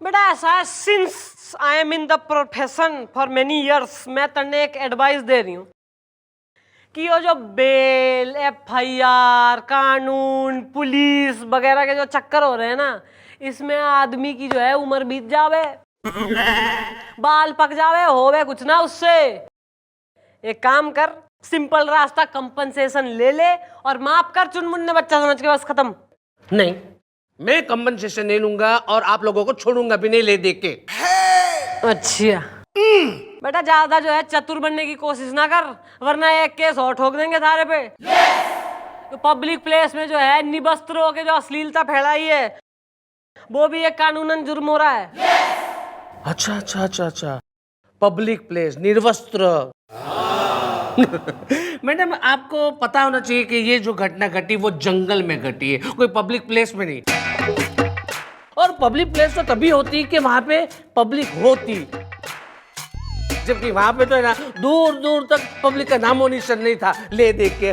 बेटा ऐसा है, since I am in the profession for many years, मैं तेने एक एडवाइस दे रही हूँ कि ये जो बेल, FIR, कानून, पुलिस वगैरह के जो चक्कर हो रहे हैं ना, इसमें आदमी की जो है उम्र बीत जावे, बाल पक जावे, होवे कुछ ना उससे। एक काम कर, सिंपल रास्ता, कंपनसेशन ले ले और माफ कर चुनमुन्ने बच्चा समझ के, बस खत्म। नहीं, मैं कंपनसेशन नहीं लूंगा और आप लोगों को छोड़ूंगा भी नहीं ले देख के। अच्छा बेटा, ज्यादा जो है चतुर बनने की कोशिश ना कर, वरना एक केस और ठोक देंगे थारे पे। तो पब्लिक प्लेस में जो है निवस्त्र होके जो अश्लीलता फैलाई है, वो भी एक कानूनन जुर्म हो रहा है। अच्छा अच्छा अच्छा अच्छा, पब्लिक प्लेस, निर्वस्त्र। मैडम आपको पता होना चाहिए कि ये जो घटना घटी वो जंगल में घटी है, कोई पब्लिक प्लेस में नहीं। और पब्लिक प्लेस तो तभी होती कि वहां पे पब्लिक होती, जबकि वहां पे तो है ना दूर दूर तक पब्लिक का नामो निशान नहीं था ले देख के।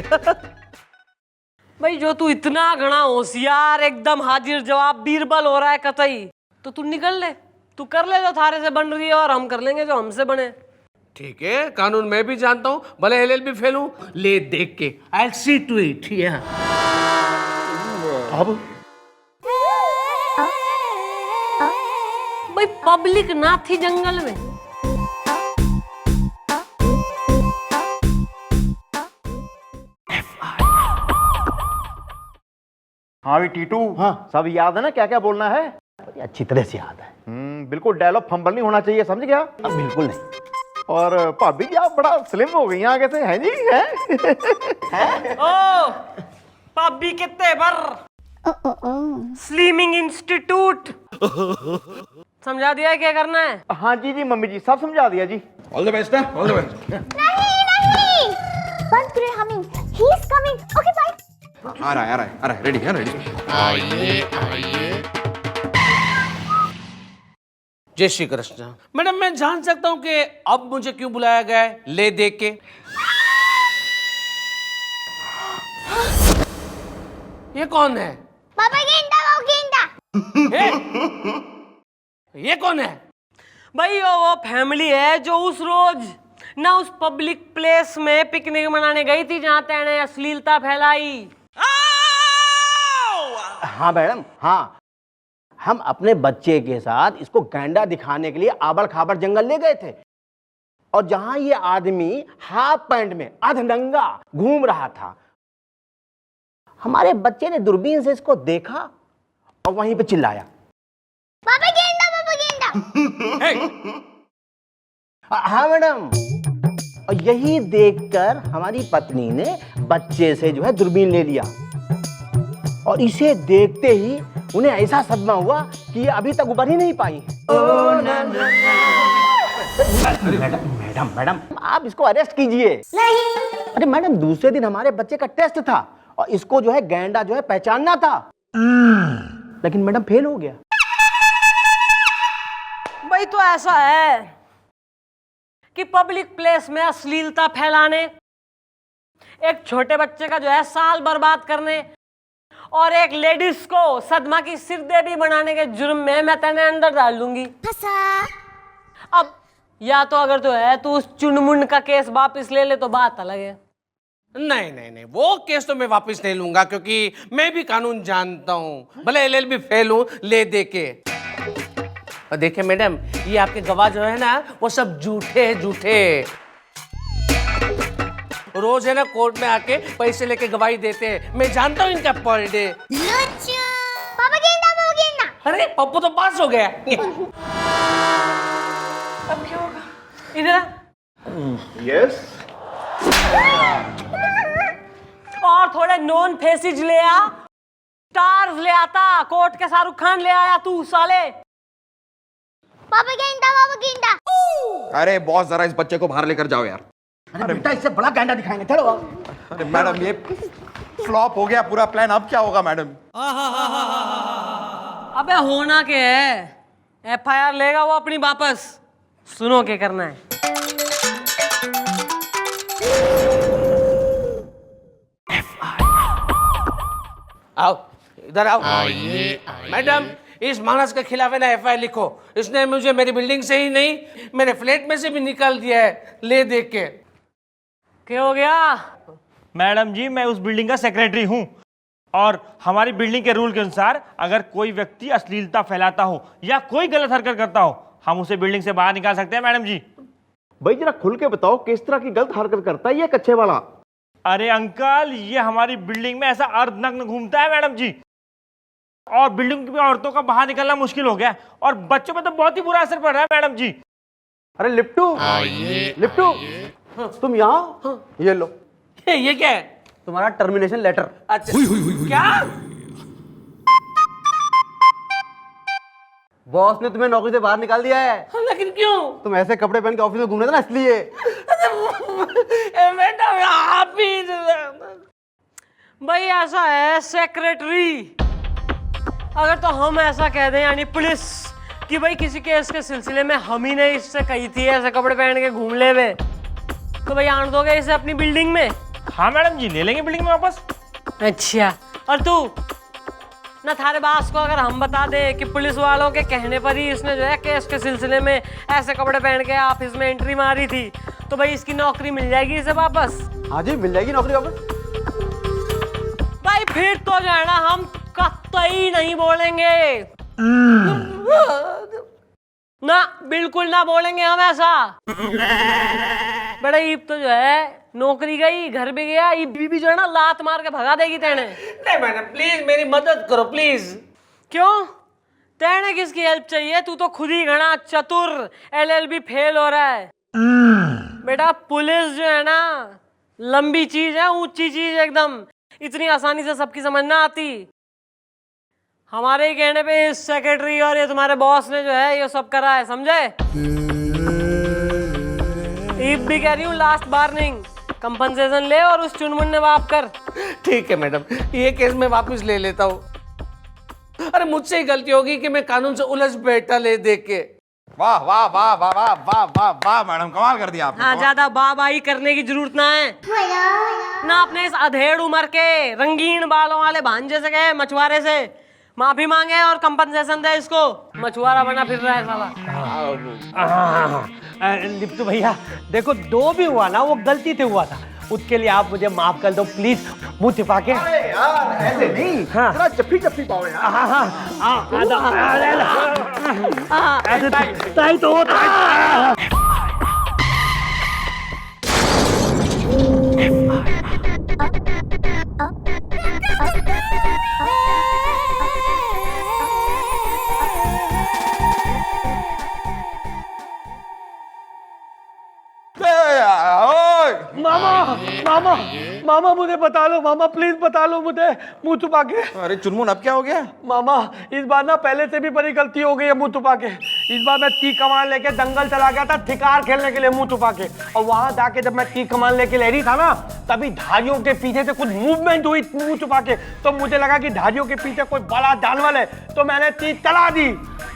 भाई जो तू इतना घना होशियार, एकदम हाजिर जवाब बीरबल हो रहा है कतई, तो तू निकल ले, तू कर ले जो थारे से बन रही है और हम कर लेंगे जो हमसे बने। ठीक है, कानून मैं भी जानता हूँ, भले LLB फेल हूँ, ले देख के I'll see to it। अब भाई पब्लिक ना थी जंगल में, हाँ भी टीटू, हाँ सब याद है ना क्या क्या बोलना है? अच्छी तरह से याद है। बिल्कुल डायलॉग फंबल नहीं होना चाहिए, समझ गया? बिल्कुल नहीं। और भाभी जी आप बड़ा स्लिम हो गई आगे से, हैं जी? हैं? ओ पाबी के तेवर, स्लिमिंग इंस्टीट्यूट समझा दिया है क्या करना है? हाँ जी मम्मी जी सब समझा दिया जी। All the best, all the best. नहीं, बंद करे humming, he is coming. Okay bye. आ रहा है, रेडी है, रेडी। जय श्री कृष्ण। मैडम मैं जान सकता हूँ कि अब मुझे क्यों बुलाया गया है ले देख के? ये कौन है? पापा गेंदा, वो गेंदा। ये कौन है? भाई वो फैमिली है जो उस रोज ना उस पब्लिक प्लेस में पिकनिक मनाने गई थी जहां तेने अश्लीलता फैलाई। हाँ मैडम, हाँ, हम अपने बच्चे के साथ इसको गैंडा दिखाने के लिए आबड़ खाबड़ जंगल ले गए थे, और जहां ये आदमी हाफ पैंट में अधनंगा घूम रहा था, हमारे बच्चे ने दूरबीन से इसको देखा और वहीं पे चिल्लाया, पापा गेंदा, पापा गेंदा। हाँ मैडम, और यही देखकर हमारी पत्नी ने बच्चे से जो है दूरबीन ले लिया, और इसे देखते ही उन्हें ऐसा सदमा हुआ कि ये अभी तक उबर ही नहीं पाई। मैडम आप इसको अरेस्ट कीजिए। नहीं। अरे मैडम, दूसरे दिन हमारे बच्चे का टेस्ट था और इसको जो है गैंडा जो है पहचानना था, लेकिन मैडम फेल हो गया। भाई तो ऐसा है कि पब्लिक प्लेस में अश्लीलता फैलाने, एक छोटे बच्चे का जो है साल बर्बाद करने और एक लेडीज को सदमा की सिरदेवी बनाने के जुर्म में मैं तेने अंदर डाल दूंगी। अब या तो अगर तो है तू उस चुनमुन का केस वापस ले ले तो बात अलग है। नहीं नहीं नहीं, वो केस तो मैं वापस नहीं लूंगा, क्योंकि मैं भी कानून जानता हूँ, भले LLB फेल हूँ ले दे के। और देखिए मैडम, ये आपके गवाह जो है ना, वो सब झूठे हैं, झूठे। रोज है ना कोर्ट में आके पैसे लेके गवाही देते हैं, मैं जानता हूँ इनका पर डे। पापा गेंदा वो गेंदा। अरे पप्पू तो पास हो गया। अब क्या होगा? इधर यस और थोड़े नॉन फेसिज ले आ, स्टार्स ले आता, कोर्ट के शाहरुख खान ले आया तू साले। पापा गेंदा। अरे बॉस जरा इस बच्चे को बाहर लेकर जाओ यार। अरे बेटा इससे बड़ा गैंडा दिखाएंगे, चलो। अरे मैडम ये फ्लॉप हो गया पूरा प्लान, अब क्या होगा मैडम? अबे होना क्या है, FIR लेगा वो अपनी वापस। सुनो क्या करना है। आओ इधर आओ। मैडम, इस मानस के खिलाफ है ना FIR लिखो। इसने मुझे मेरी बिल्डिंग से ही नहीं, मेरे फ्लैट में से भी निकाल दिया है ले दे के। क्या हो गया? मैडम जी, मैं उस बिल्डिंग का सेक्रेटरी हूँ और हमारी बिल्डिंग के रूल के अनुसार अगर कोई व्यक्ति अश्लीलता फैलाता हो या कोई गलत हरकत करता हो, हम उसे बिल्डिंग से बाहर निकाल सकते हैं मैडम जी। भाई जरा खुल के बताओ किस तरह की गलत हरकत करता है ये कच्चे वाला? अरे अंकल, ये हमारी बिल्डिंग में ऐसा अर्धनग्न घूमता है मैडम जी, और बिल्डिंग की औरतों का बाहर निकलना मुश्किल हो गया और बच्चों पर तो बहुत ही बुरा असर पड़ रहा है मैडम जी। अरे लिप्टू, लिप्टू, तुम यहाँ, ये लो, ये क्या है? तुम्हारा टर्मिनेशन लेटर। अच्छा क्या? बॉस ने तुम्हें नौकरी से बाहर निकाल दिया है। लेकिन क्यों? तुम ऐसे कपड़े पहन के ऑफिस में घूम रहे थे ना, इसलिए। मैडम आप ही भाई ऐसा है सेक्रेटरी, अगर तो हम ऐसा कह दें यानी पुलिस कि भाई किसी केस के सिलसिले में हम ही ने इससे कही थी ऐसे कपड़े पहन के घूम ले वे, तो भाई आन दोगे इसे अपनी बिल्डिंग में? हाँ मैडम जी, ले लेंगे बिल्डिंग में वापस। अच्छा, और तू ना थारे बास को अगर हम बता दे कि पुलिस वालों के कहने पर ही इसने जो है केस के सिलसिले में ऐसे कपड़े पहन के ऑफिस में एंट्री मारी थी, तो भाई इसकी नौकरी मिल जाएगी इसे वापस? हाँ जी, मिल जाएगी नौकरी वापस। भाई फिर तो जो है ना हम कतई नहीं बोलेंगे ना, बिल्कुल ना बोलेंगे हम ऐसा। बड़ा ईब तो जो है नौकरी गई, घर भी गया, ईब भी जो है ना लात मार के भगा देगी तेने। नहीं मैडम प्लीज मेरी मदद करो प्लीज। क्यों? तेने किसकी हेल्प चाहिए? तू तो खुद ही घना चतुर LLB फेल हो रहा है। बेटा पुलिस जो है ना लंबी चीज है, ऊंची चीज एकदम, इतनी आसानी से सबकी समझ ना आती। हमारे ही कहने पे इस सेक्रेटरी और ये तुम्हारे बॉस ने जो है ये सब करा है, समझे? ईब भी कह रही हूँ, लास्ट वार्निंग, कंपनसेशन ले और उस चुनमुन ने वाप कर। ठीक है मैडम, ये केस मैं वापस ले लेता हूँ। अरे मुझसे ही गलती होगी कि मैं कानून से उलझ बैठा ले दे के। वाह वाह वाह वाह वाह वाह वाह वाह मैडम, कमाल कर दिया आपने। हाँ, ज्यादा बाबाई करने की जरूरत ना है ना। अपने इस अधेड़ उम्र के रंगीन बालों वाले भांजे से गए मछुआरे से माफी मांगे और कंपनसेशन दे इसको, मछुआरा बना फिर रहा है साला। लिप्टू भैया देखो, जो भी हुआ ना वो गलती से हुआ था, उसके लिए आप मुझे माफ कर दो प्लीज। मुंह छिपा के। अरे यार ऐसे नहीं, हाँ। जरा जफ्फी पाओ यार। हाँ हाँ हाँ, ऐसे टाइट हो, टाइट। मामा मामा मामा मुझे बता लो, मामा प्लीज बता लो मुझे, मुंह छुपा के। अरे चुनमुन अब क्या हो गया? मामा इस बार ना पहले से भी बड़ी गलती हो गई है मुंह छुपा के। इस बार मैं तीर कमान लेके दंगल चला गया था थिकार खेलने के लिए मुंह छुपा के, और वहां जाके जब मैं तीर कमान लेके लहरी था ना, तभी धारियों के पीछे से कुछ मूवमेंट हुई मुंह छुपा के, तो मुझे लगा कि धारियों के पीछे कोई बड़ा जानवर है, तो मैंने तीर चला दी।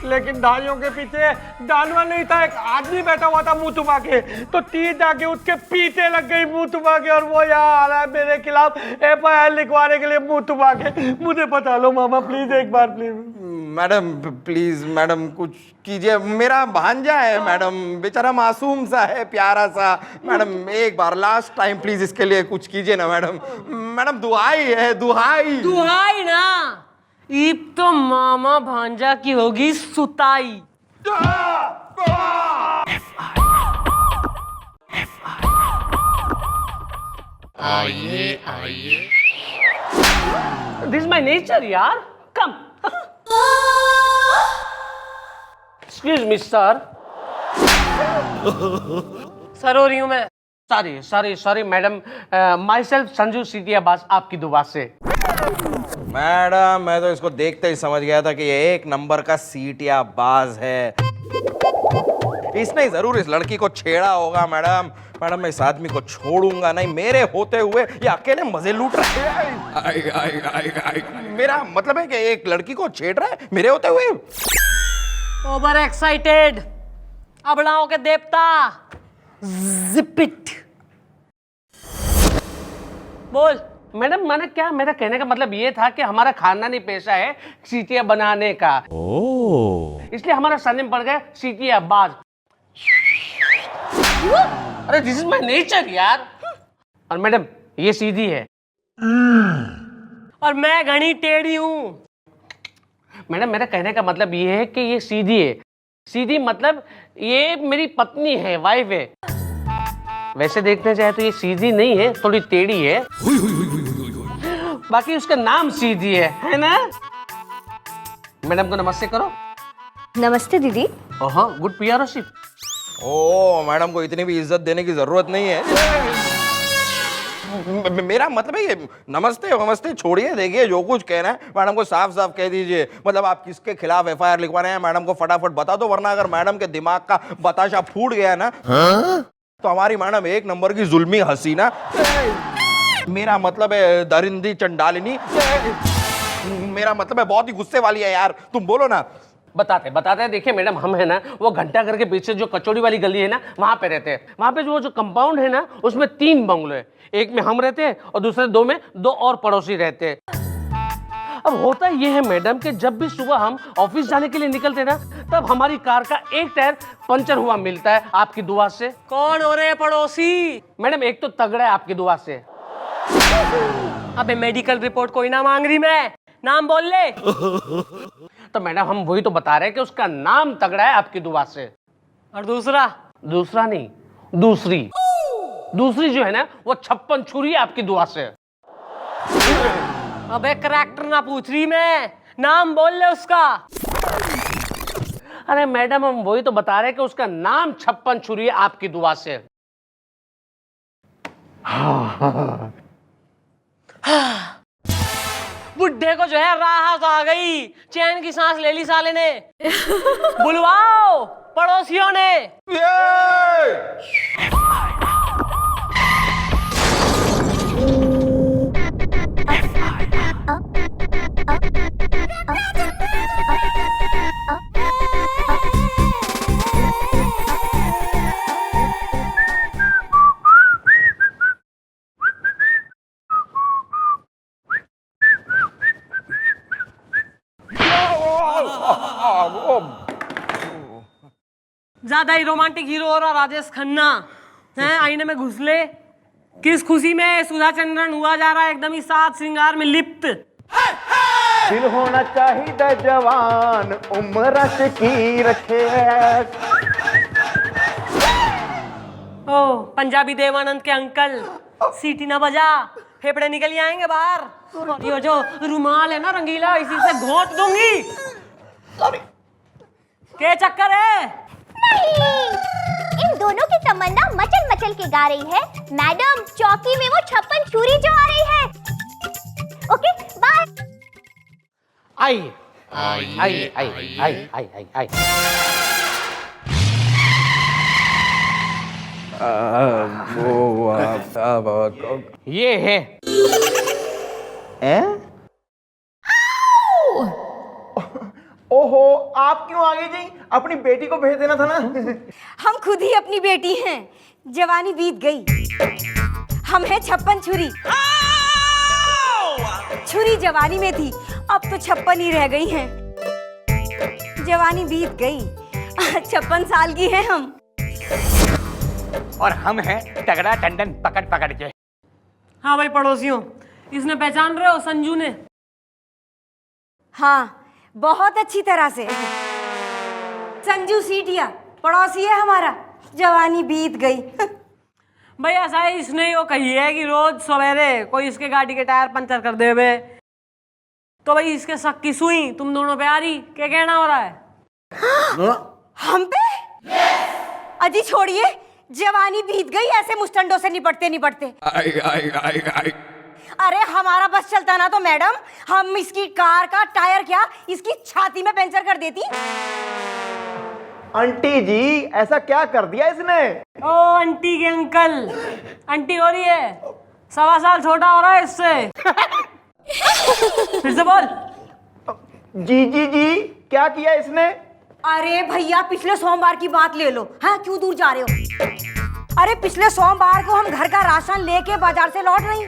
लेकिन धाइयों के पीछे जानवर नहीं था, एक आदमी बैठा हुआ था मुंह तुमा के, तो तीर जाके उसके पीछे लग गई मुंह तुमा के, और वो यहाँ आ रहा है मेरे खिलाफ FIR लिखवाने के लिए मुंह तुमा के। मुझे बता लो मामा प्लीज, एक बार प्लीज। मैडम प्लीज मैडम कुछ कीजिए, मेरा भांजा है मैडम, बेचारा मासूम सा है, प्यारा सा। मैडम एक बार लास्ट टाइम प्लीज इसके लिए कुछ कीजिए ना मैडम। मैडम दुहाई है, दुहाई। दुहाई ना, ईब तो मामा भांजा की होगी सुताई। आइए आइए, दिस माय नेचर यार, come. Excuse me sir. Sir हो रही हूं मैं। Sorry sorry sorry madam, myself Sanju सीटियाबाज, आपकी दुआ से। मैडम मैं तो इसको देखते ही समझ गया था कि ये एक नंबर का सीटिया बाज है। इसने जरूर इस लड़की को छेड़ा होगा मैडम। मैडम मैं इस आदमी को छोड़ूंगा नहीं, मेरे होते हुए ये अकेले मजे लूट रहे हैं। मेरा मतलब है कि एक लड़की को छेड़ रहा है मेरे होते हुए। ओवर एक्साइटेड, अबलाओं के देवता, जिपिट। बोल। मैडम मैंने क्या, मेरा कहने का मतलब ये था कि हमारा खानदानी पेशा है सीटियां बनाने का, इसलिए हमारा सरनेम पड़ गया सीटियाबाज। अरे दिस इज माय नेचर यार। और मैडम ये सीधी है और मैं घनी टेढ़ी हूं। मैडम मेरा कहने का मतलब ये है कि ये सीधी है। सीधी मतलब ये मेरी पत्नी है, वाइफ है। वैसे देखने जाए तो ये सीधी नहीं है, थोड़ी टेढ़ी है, बाकी उसका नाम सीधी है ना। मैडम को नमस्ते करो। नमस्ते दीदी। ओहो गुड पियरशिप। ओ मैडम को इतनी भी इज्जत देने की जरूरत नहीं है। मेरा मतलब है ये नमस्ते नमस्ते छोड़िए, देखिए जो कुछ कहना है मैडम को साफ साफ कह दीजिए। मतलब आप किसके खिलाफ FIR लिखवाने हैं मैडम को फटाफट बता दो, वरना अगर मैडम के दिमाग का बताशा फूट गया ना तो हमारी मैडम एक नंबर की जुल्मी हसीना, मेरा मतलब है दरिंदी चंडालिनी, मेरा मतलब है बहुत ही गुस्से वाली है यार। तुम बोलो ना। बताते बताते देखिए मैडम, हम है ना वो घंटा घर के पीछे जो कचौड़ी वाली गली है ना, वहां पे रहते हैं। वहां पे जो कंपाउंड है ना, उसमें 3 बंगले हैं, एक में हम रहते हैं और दूसरे 2 में 2 और पड़ोसी रहते हैं। अब होता ये है मैडम कि जब भी सुबह हम ऑफिस जाने के लिए निकलते हैं ना, तब हमारी कार का एक टायर पंचर हुआ मिलता है आपकी दुआ से। कौन हो रहे पड़ोसी? मैडम एक तो तगड़ा है आपकी दुआ से। अबे मेडिकल रिपोर्ट कोई ना मांग रही, मैं नाम बोल ले। तो मैडम हम वही तो बता रहे हैं कि उसका नाम तगड़ा है आपकी दुआ से। और दूसरा? दूसरा नहीं, दूसरी दूसरी जो है ना वो 56 छुरी है आपकी दुआ से। अबे करैक्टर ना पूछ रही मैं, नाम बोल ले उसका। अरे मैडम हम वही तो बता रहे हैं कि उसका नाम 56 छुरी है आपकी दुआ से। बुढ़े को जो है राहत आ गई, चैन की सांस ले ली साले ने। बुलवाओ पड़ोसियों ने। ज्यादा ही रोमांटिक हीरो हो रहा राजेश खन्ना है, आईने में घुस ले। किस खुशी में सुधा चंद्रन हुआ जा रहा है एकदम ही साथ श्रृंगार में लिप्त। दिल होना चाहिए जवान, उम्र की रखे। ओ पंजाबी देवानंद के अंकल, सीटी ना बजा, फेफड़े निकल आएंगे बाहर। और ये जो रुमाल है ना रंगीला, इसी से घोंट दूंगी। क्या चक्कर है? नहीं, इन दोनों की तमन्ना मचल मचल के गा रही है। मैडम चौकी में वो 56 छुरी जो आ रही है। Okay bye. I I I I I I I I. ये है ओहो, आप क्यों आ गई जी? अपनी बेटी को भेज देना था ना। हम खुद ही अपनी बेटी हैं। जवानी बीत गई, हम हैं 56 छुरी। छुरी जवानी में थी, अब तो 56 ही रह गई हैं। जवानी बीत गई, 56 साल की हैं हम। और हम हैं तगड़ा टंडन पकड़ पकड़ के। हाँ भाई पड़ोसियों, इसने पहचान रहे हो संजू ने? हाँ, बहुत अच्छी तरह से। संजू सीटिया पड़ोसी है हमारा। जवानी बीत गई। भाई ऐसा है, इसने ही वो कही है कि रोज सवेरे कोई इसके गाड़ी के टायर पंचर कर दे बे। तो भाई इसके शक की सुई तुम दोनों पे आ रही, क्या कहना हो रहा है? हम पे? अजी छोड़िए, जवानी बीत गई ऐसे मुस्टंडों से निपटते निपटते। अरे हमारा बस चलता ना तो मैडम, हम इसकी कार का टायर क्या इसकी छाती में पंचर कर देती। आंटी जी, ऐसा क्या कर दिया इसने? ओ आंटी के अंकल, आंटी हो रही है, 1.25 साल छोटा हो रहा है इससे। फिर से बोल। जी जी जी, क्या किया इसने? अरे भैया पिछले सोमवार की बात ले लो। हाँ, क्यों दूर जा रहे हो? अरे पिछले सोमवार को हम घर का राशन लेके बाजार से लौट रही,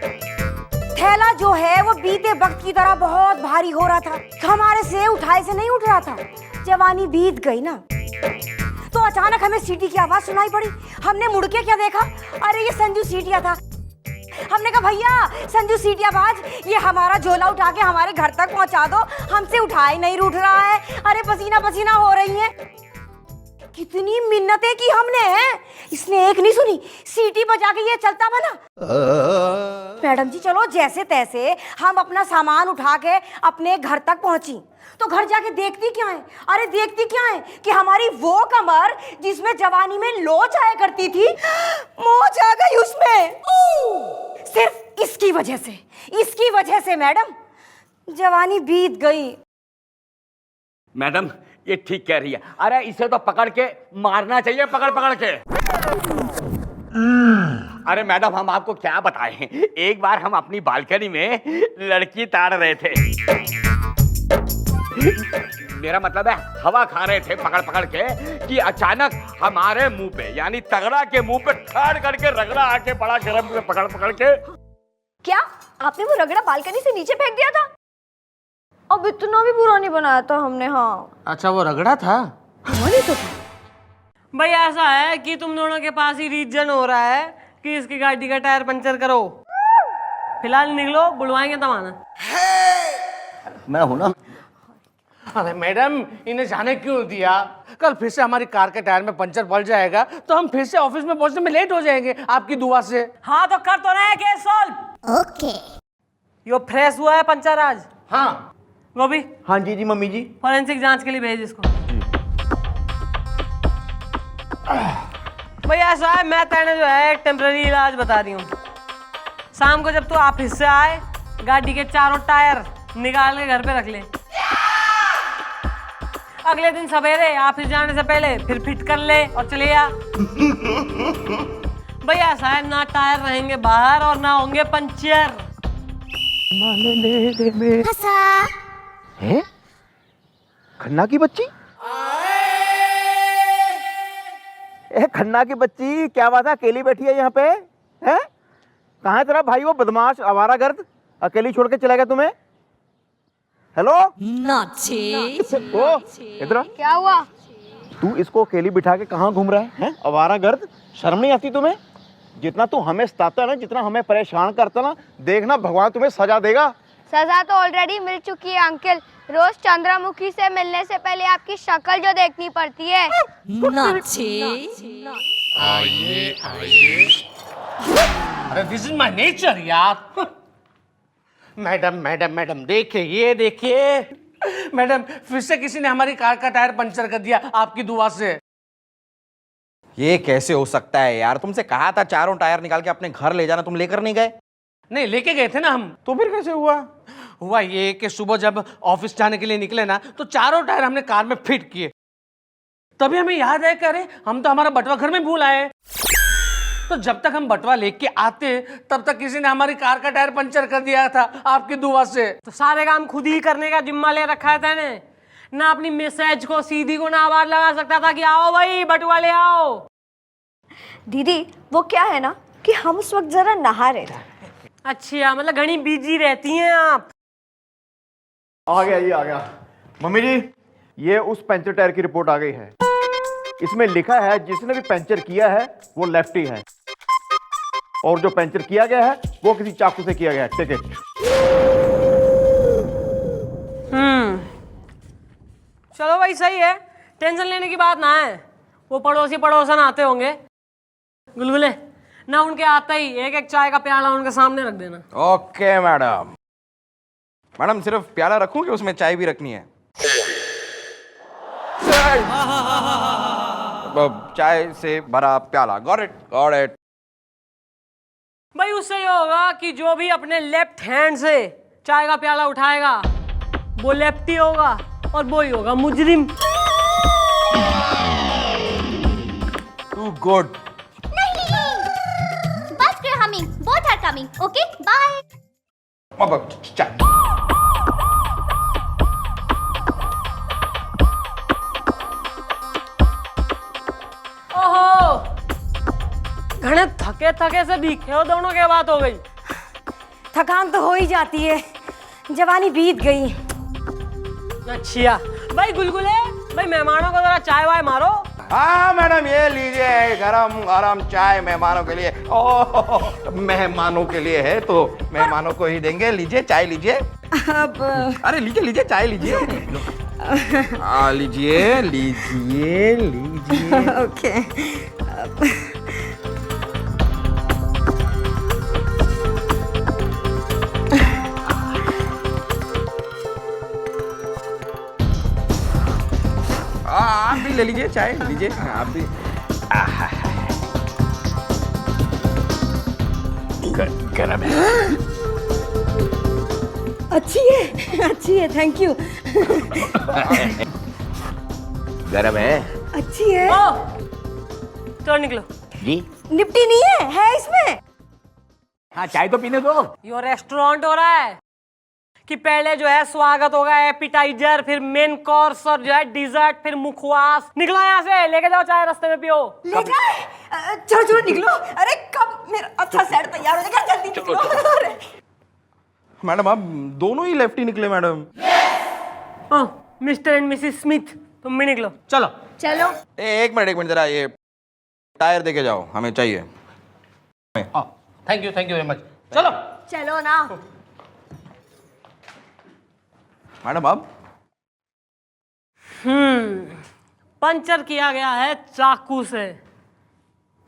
थैला जो है वो बीते वक्त की तरह बहुत भारी हो रहा था, हमारे से उठाए से नहीं उठ रहा था। जवानी बीत गई ना, तो अचानक हमें सीटी की आवाज सुनाई पड़ी। हमने मुड़ के क्या देखा, अरे ये संजू सीटिया था। हमने कहा भैया संजू सीटिया बाज, ये हमारा झोला उठा के हमारे घर तक पहुंचा दो, हमसे उठाए नहीं उठ रहा है। अरे पसीना पसीना हो रही है। कितनी मिन्नतें की हमने हैं, इसने एक नहीं सुनी, सीटी बजा के ये चलता बना। मैडम जी चलो जैसे तैसे हम अपना सामान उठा के अपने घर तक पहुंची, तो घर जाके देखती क्या है, अरे देखती क्या है कि हमारी वो कमर जिसमें जवानी में लोच आया करती थी, मोच आ गई उसमें। सिर्फ इसकी वजह से मैडम जवानी बीत गई। मैडम ये ठीक कह रही है। अरे इसे तो पकड़ के मारना चाहिए, पकड़ पकड़ के। अरे मैडम हम आपको क्या बताएं, एक बार हम अपनी बालकनी में लड़की ताड़ रहे थे। मेरा मतलब है हवा खा रहे थे पकड़ पकड़ के, कि अचानक हमारे मुंह पे यानी तगड़ा के मुंह पे ठाड़ करके रगड़ा आके पड़ा गरम से पकड़ पकड़ के। क्या आपने वो रगड़ा बालकनी से नीचे फेंक दिया था? अब इतना भी बुरा नहीं बनाया था हमने। हाँ अच्छा वो रगड़ा था? नहीं तो भाई ऐसा है कि तुम दोनों के पास ही रीजन हो रहा है कि इसकी गाड़ी का टायर पंचर करो। फिलहाल निकलो, बुलवाएंगे तब आना। मैं हूं ना। अरे मैडम इन्हें जाने क्यों दिया? कल फिर से हमारी कार के टायर में पंचर पड़ जाएगा तो हम फिर से ऑफिस में पहुंचने में लेट हो जाएंगे आपकी दुआ से। हाँ तो कर तो रहे केस सॉल्व। ओके। यो फ्रेश हुआ है पंचर आज? हाँ गोभी हाँ जी जी मम्मी जी। फॉरेंसिक जांच के लिए भेज इसको। भैया ऐसा है, मैं तेने जो है एक टेम्पररी इलाज बता रही हूँ। शाम को जब तू ऑफिस से आए, गाड़ी के चारों टायर निकाल के घर पे रख ले। अगले दिन सवेरे ऑफिस जाने से पहले फिर फिट कर ले और चले आ। भैया ऐसा है, ना टायर रहेंगे बाहर और ना होंगे पंचर। हैं? खन्ना की बच्ची? खन्ना की बच्ची, क्या बात है, अकेली बैठी है यहाँ पे? हैं? कहाँ है तेरा भाई वो बदमाश आवारागर्द, अकेली छोड़ के चला गया तुम्हें? हेलो ओ इधर आ। क्या हुआ? तू इसको अकेली बिठा के कहाँ घूम रहा है? आवारागर्द, शर्म नहीं आती तुम्हें? जितना तू हमें सताता ना, जितना हमें परेशान करता ना, देखना भगवान तुम्हें सजा देगा। सजा तो ऑलरेडी मिल चुकी है अंकल। रोज चंद्रमुखी से मिलने से पहले आपकी शक्ल जो देखनी पड़ती है। अरे दिस इज माय नेचर यार। मैडम मैडम मैडम देखिए, ये देखिए मैडम, फिर से किसी ने हमारी कार का टायर पंचर कर दिया आपकी दुआ से। ये कैसे हो सकता है यार? तुमसे कहा था चारों टायर निकाल के अपने घर ले जाना, तुम लेकर नहीं गए? नहीं लेके गए थे ना हम। तो फिर कैसे हुआ? हुआ ये कि सुबह जब ऑफिस जाने के लिए निकले ना, तो चारों टायर हमने कार में फिट किए। तभी हमें याद आया कि अरे हम तो हमारा बटवा घर में भूल आए। तो जब तक हम बटवा लेके आते तब तक किसी ने हमारी कार का टायर पंचर कर दिया था आपकी दुआ से। तो सारे काम खुद ही करने का जिम्मा ले रखा है तेने। ना अपनी मैसेज को सीधी को ना आवाज लगा सकता था कि आओ भाई बटुआ ले आओ। दीदी वो क्या है ना कि हम उस वक्त जरा नहा रहे थे। अच्छा, मतलब घनी बिजी रहती हैं आप। आ गया, ये आ गया। मम्मी जी, ये उस पंचर टायर की रिपोर्ट आ गई है। इसमें लिखा है जिसने भी पंचर किया है वो लेफ्टी है, और जो पंचर किया गया है वो किसी चाकू से किया गया है। टिकट। चलो भाई सही है, टेंशन लेने की बात ना है। वो पड़ोसी पड़ोसन आते होंगे गुलगुले ना, उनके आते ही एक एक चाय का प्याला उनके सामने रख देना। Okay madam. मैडम सिर्फ प्याला रखूं कि उसमें चाय भी रखनी है? चाय से भरा प्याला। Got it, got it. भाई उससे ये होगा कि जो भी अपने लेफ्ट हैंड से चाय का प्याला उठाएगा वो लेफ्टी होगा, और वो ही होगा मुजरिम। Too good. बस we're humming. Both are coming. Okay, bye. चाय। ओहो, घने थके थके से दिखे हो दोनों, क्या बात हो गई? थकान तो हो ही जाती है, जवानी बीत गई। अच्छा भाई गुलगुले, भाई मेहमानों को जरा चाय वाय मारो। हाँ मैडम, ये लीजिए गरम गरम चाय मेहमानों के लिए। ओह, मेहमानों के लिए है तो मेहमानों को ही देंगे। लीजिए चाय लीजिए। अब अरे लीजिए लीजिए चाय लीजिए। लीजिए लीजिए लीजिए। ओके। आप भी ले लीजिए चाय, लीजिए आप भी। गरम है। अच्छी है, थैंक यू। गरम है। अच्छी है। ओ, तो निकलो। जी निपटी नहीं है इसमें। हाँ, चाय तो पीने दो। यो रेस्टोरेंट हो रहा है कि पहले जो है स्वागत होगा, एपिटाइजर, फिर मेन कोर्स, और जो है डिजर्ट, फिर मुखवास। निकलो यहाँ से, लेके जाओ चाय, रास्ते में पियो। ले जाए। चलो निकलो। अरे कब मेरा अच्छा सेट तैयार हो जाएगा, जल्दी निकलो। मैडम, आप दोनों ही लेफ्टी निकले madam. Mister and Mrs Smith, तुम भी निकलो। चलो चलो। एक मिनट जरा, ये टायर देके जाओ, हमें चाहिए। Thank you very much. चलो चलो ना। मैडम अब पंचर किया गया है चाकू से।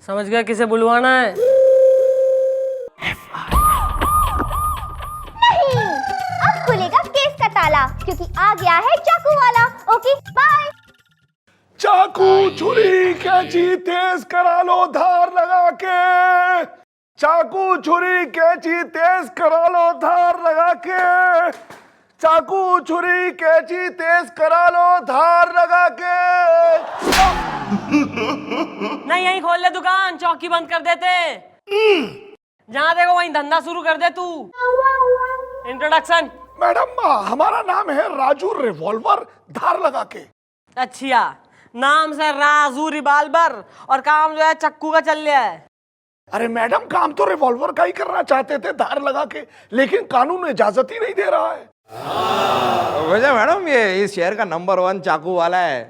समझ गया किसे बुलवाना है? नहीं, अब खुलेगा केस का ताला, क्योंकि आ गया है चाकू वाला। Okay bye. चाकू छुरी कैंची तेज करा लो धार लगा के। चाकू छुरी कैंची तेज करा लो धार लगा के। चाकू छुरी कैंची तेज करा लो धार लगा के। नहीं, यहीं खोल ले दुकान, चौकी बंद कर देते। जहाँ देखो वहीं धंधा शुरू कर दे तू। इंट्रोडक्शन। मैडम, हमारा नाम है राजू रिवॉल्वर धार लगा के। अच्छा, नाम से राजू रिवाल्वर और काम जो है चक्कू का चल रहा है। अरे मैडम, काम तो रिवॉल्वर का ही करना चाहते थे धार लगा के, लेकिन कानून इजाजत ही नहीं दे रहा है। वैसे मैडम, ये इस शहर का नंबर 1 चाकू वाला है।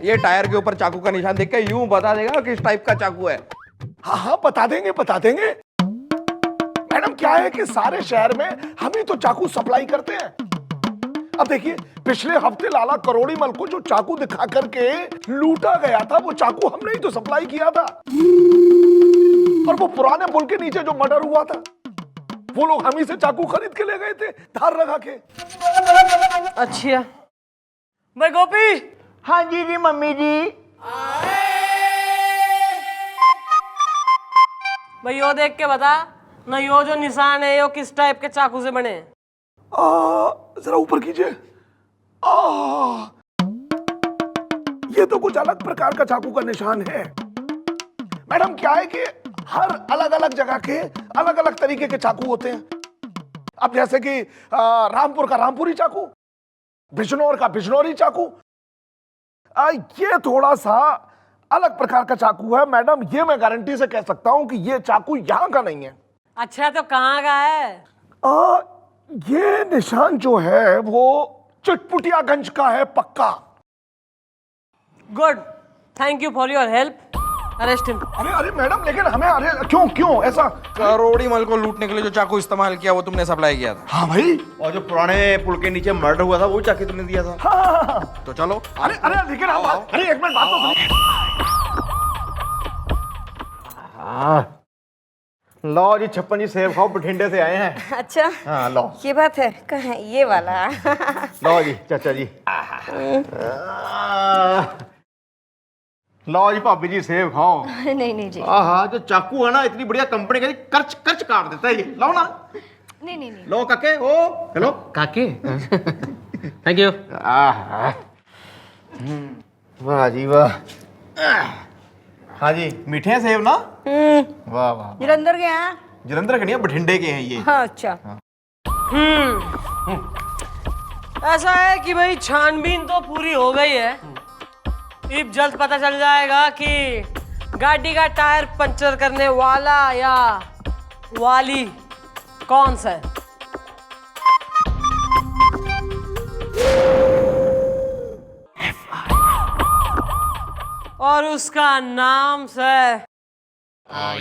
ये टायर के ऊपर चाकू का निशान देख के यूं बता देगा किस टाइप का चाकू है। हाँ हाँ, बता देंगे बता देंगे। मैडम, क्या है कि सारे शहर में हम ही तो चाकू सप्लाई करते हैं। अब देखिए, पिछले हफ्ते लाला करोड़ीमल को जो चाकू दिखा करके लूटा गया था, वो चाकू हमने ही तो सप्लाई किया था। और वो पुराने पुल के नीचे जो मर्डर हुआ था, वो लोग हम ही से चाकू खरीद के ले गए थे धार लगा के। अच्छा भाई गोपी। हाँ जी जी मम्मी जी। भाई यो देख के बता ना, यो जो निशान है यो किस टाइप के चाकू से बने? जरा ऊपर कीजिए। ये तो कुछ अलग प्रकार का चाकू का निशान है। मैडम, क्या है कि हर अलग अलग जगह के अलग अलग तरीके के चाकू होते हैं। अब जैसे कि रामपुर का रामपुरी चाकू, बिजनौर का बिजनौरी चाकू। ये थोड़ा सा अलग प्रकार का चाकू है मैडम, ये मैं गारंटी से कह सकता हूं कि ये चाकू यहां का नहीं है। अच्छा तो कहाँ का है? ये निशान जो है वो चटपुटियागंज का है पक्का। Good, thank you for your help. Arrest him. अरे अरे मैडम, लेकिन हमें अरे क्यों ऐसा? करोड़ी मल को लूटने के लिए जो चाकू इस्तेमाल किया वो तुमने सप्लाई किया था। हाँ भाई। और जो पुराने पुल के नीचे मर्डर हुआ था वो चाकू तुमने दिया था। हाँ। तो चलो। अरे अरे लेकिन आप अरे एक मिनट बात तो सुनिए। लो जी छप्पन जी सेब खाओ, बठिंडे से आए हैं। अच्छा हाँ लो। ये बात है, कहाँ है ये वाला? लो जी चाचा जी। लो जी भाभी जी सेब खाओ। नहीं जी। हाँ जो चाकू है ना इतनी बढ़िया कंपनी का, कर्च कर्च काट देता है ये। लो ना। नहीं। लो काके ओ हेलो काके थैंक यू। वाह जी वाह। हाँ जी मीठे हैं सेब ना? वाह वाह। जलंधर के हैं? जलंधर के नहीं, बठिंडे के हैं ये। हाँ अच्छा। ऐसा है कि भाई छानबीन तो पूरी हो गई है। अब जल्द पता चल जाएगा कि गाड़ी का टायर पंचर करने वाला या वाली कौन सा है। और उसका नाम से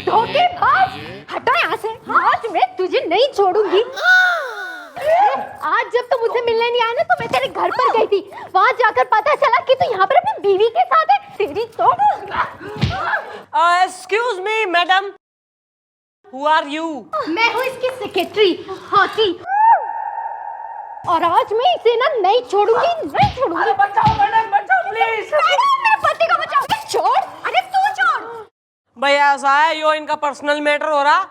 धोखेबाज, हटो यहाँ से। आज मैं तुझे नहीं छोड़ूंगी। आज जब तुम मुझसे मिलने नहीं आया ना तो मैं तेरे घर पर गई थी। वहाँ जाकर पता चला कि तू यहाँ पर अपनी बीवी के साथ है। तेरी तो excuse me madam, who are you? मैं हूँ इसकी सेक्रेटरी हॉकी, और आज मैं इसे ना नहीं छोड़ूंगी, नहीं छोड़ूंगी। बचाओ मैडम, बचाओ प्लीज। मैडम मेरे पति को बचाओ। छोड़, अरे तू छोड़। भैया ऐसा है, यो इनका पर्सनल मैटर हो रहा।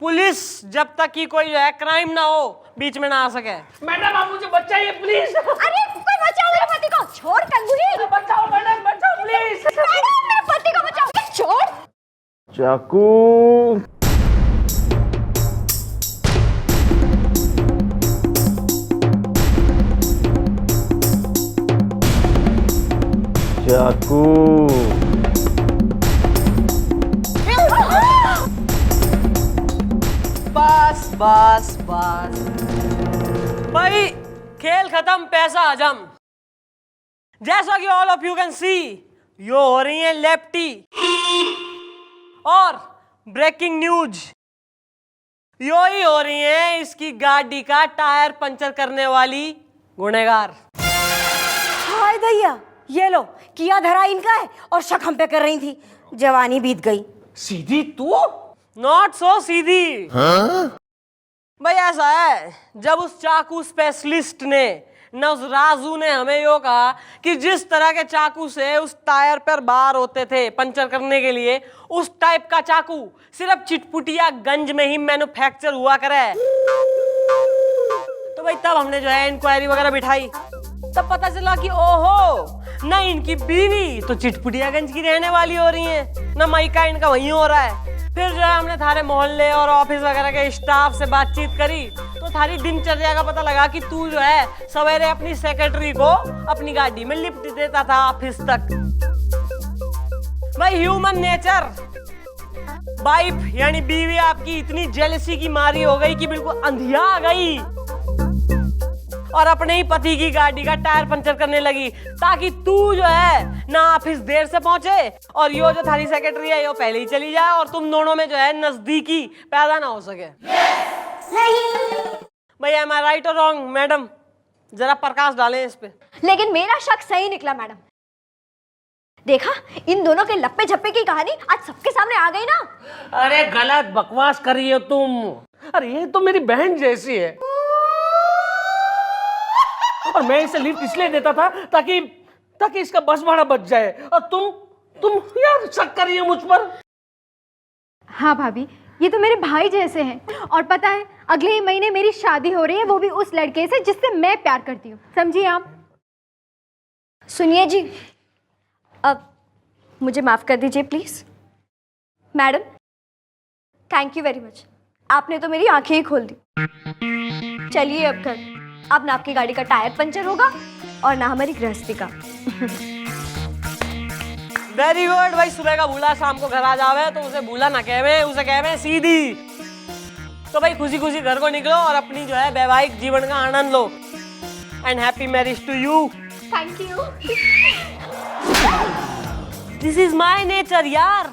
पुलिस जब तक कि कोई जो है क्राइम ना हो बीच में ना आ सके। मैडम आप मुझे बचाइए प्लीज। अरे कोई बचाओ मेरे पति को। छोड़ कंगूरी। बचाओ मैडम, बचाओ प्लीज। मैडम मेरे पति को बचाओ। छोड़। चाकू चाकू बस बस बस भाई, खेल खत्म पैसा हजम। जैसा कि all of you can see, यो हो रही है लेफ्टी। और ब्रेकिंग न्यूज, यो ही हो रही है इसकी गाड़ी का टायर पंचर करने वाली गुनहगार। हाय दैया, ये लो किया धरा इनका है और शक हम पे कर रही थी। जवानी बीत गई। सीधी तू? नॉट सो सीधी। भाई ऐसा है, जब उस चाकू स्पेशलिस्ट ने न उस राजू ने हमें यो कहा कि जिस तरह के चाकू से उस टायर पर बार होते थे पंचर करने के लिए, उस टाइप का चाकू सिर्फ चिटपुटियागंज में ही मैन्युफैक्चर हुआ करे। तो भाई तब हमने जो है इंक्वायरी वगैरह बिठाई, तब पता चला कि ओहो, न इनकी बीवी तो चिटपुटियागंज की रहने वाली हो रही है, न मायका इनका वहीं हो रहा है। फिर जो है हमने थारे मोहल्ले और ऑफिस वगैरह के स्टाफ से बातचीत करी तो थारी दिनचर्या का पता लगा कि तू जो है सवेरे अपनी सेक्रेटरी को अपनी गाड़ी में लिफ्ट देता था ऑफिस तक। भाई ह्यूमन नेचर, वाइफ यानी बीवी आपकी इतनी जेलसी की मारी हो गई कि बिल्कुल अंधिया आ गई और अपने ही पति की गाड़ी का टायर पंचर करने लगी ताकि तू जो है ना ऑफिस देर से पहुंचे और यो जो थारी सेक्रेटरी है यो पहले ही चली जाए और तुम दोनों में जो है नजदीकी पैदा ना हो सके। भैया एम आई राइट और रॉन्ग मैडम? जरा प्रकाश डालें इस पे। लेकिन मेरा शक सही निकला मैडम। देखा, इन दोनों के लप्पे झप्पे की कहानी आज सबके सामने आ गई ना। अरे गलत बकवास कर रही हो तुम। अरे ये तो मेरी बहन जैसी है और मैं इसे लिफ्ट इसलिए देता था ताकि इसका बस भाड़ा बच जाए, और तुम यार शक कर रही हो मुझ पर। हाँ भाभी, ये तो मेरे भाई जैसे हैं, और पता है अगले ही महीने मेरी शादी हो रही है, वो भी उस लड़के से जिससे मैं प्यार करती हूँ, समझिए आप। सुनिए जी, अब मुझे माफ कर दीजिए please. Madam thank you very much, आपने तो मेरी आंखें ही खोल दी। चलिए अब घर। अब ना आपकी गाड़ी का टायर पंचर होगा और ना हमारी गृहस्थी का। वेरी गुड भाई, सुबह का भूला शाम को घर आ जावे तो उसे भूला ना कहवे, उसे कहवे सीधी। तो भाई खुशी खुशी घर को निकलो और अपनी जो है वैवाहिक जीवन का आनंद लो। And happy marriage to you. Thank you. This is my nature यार।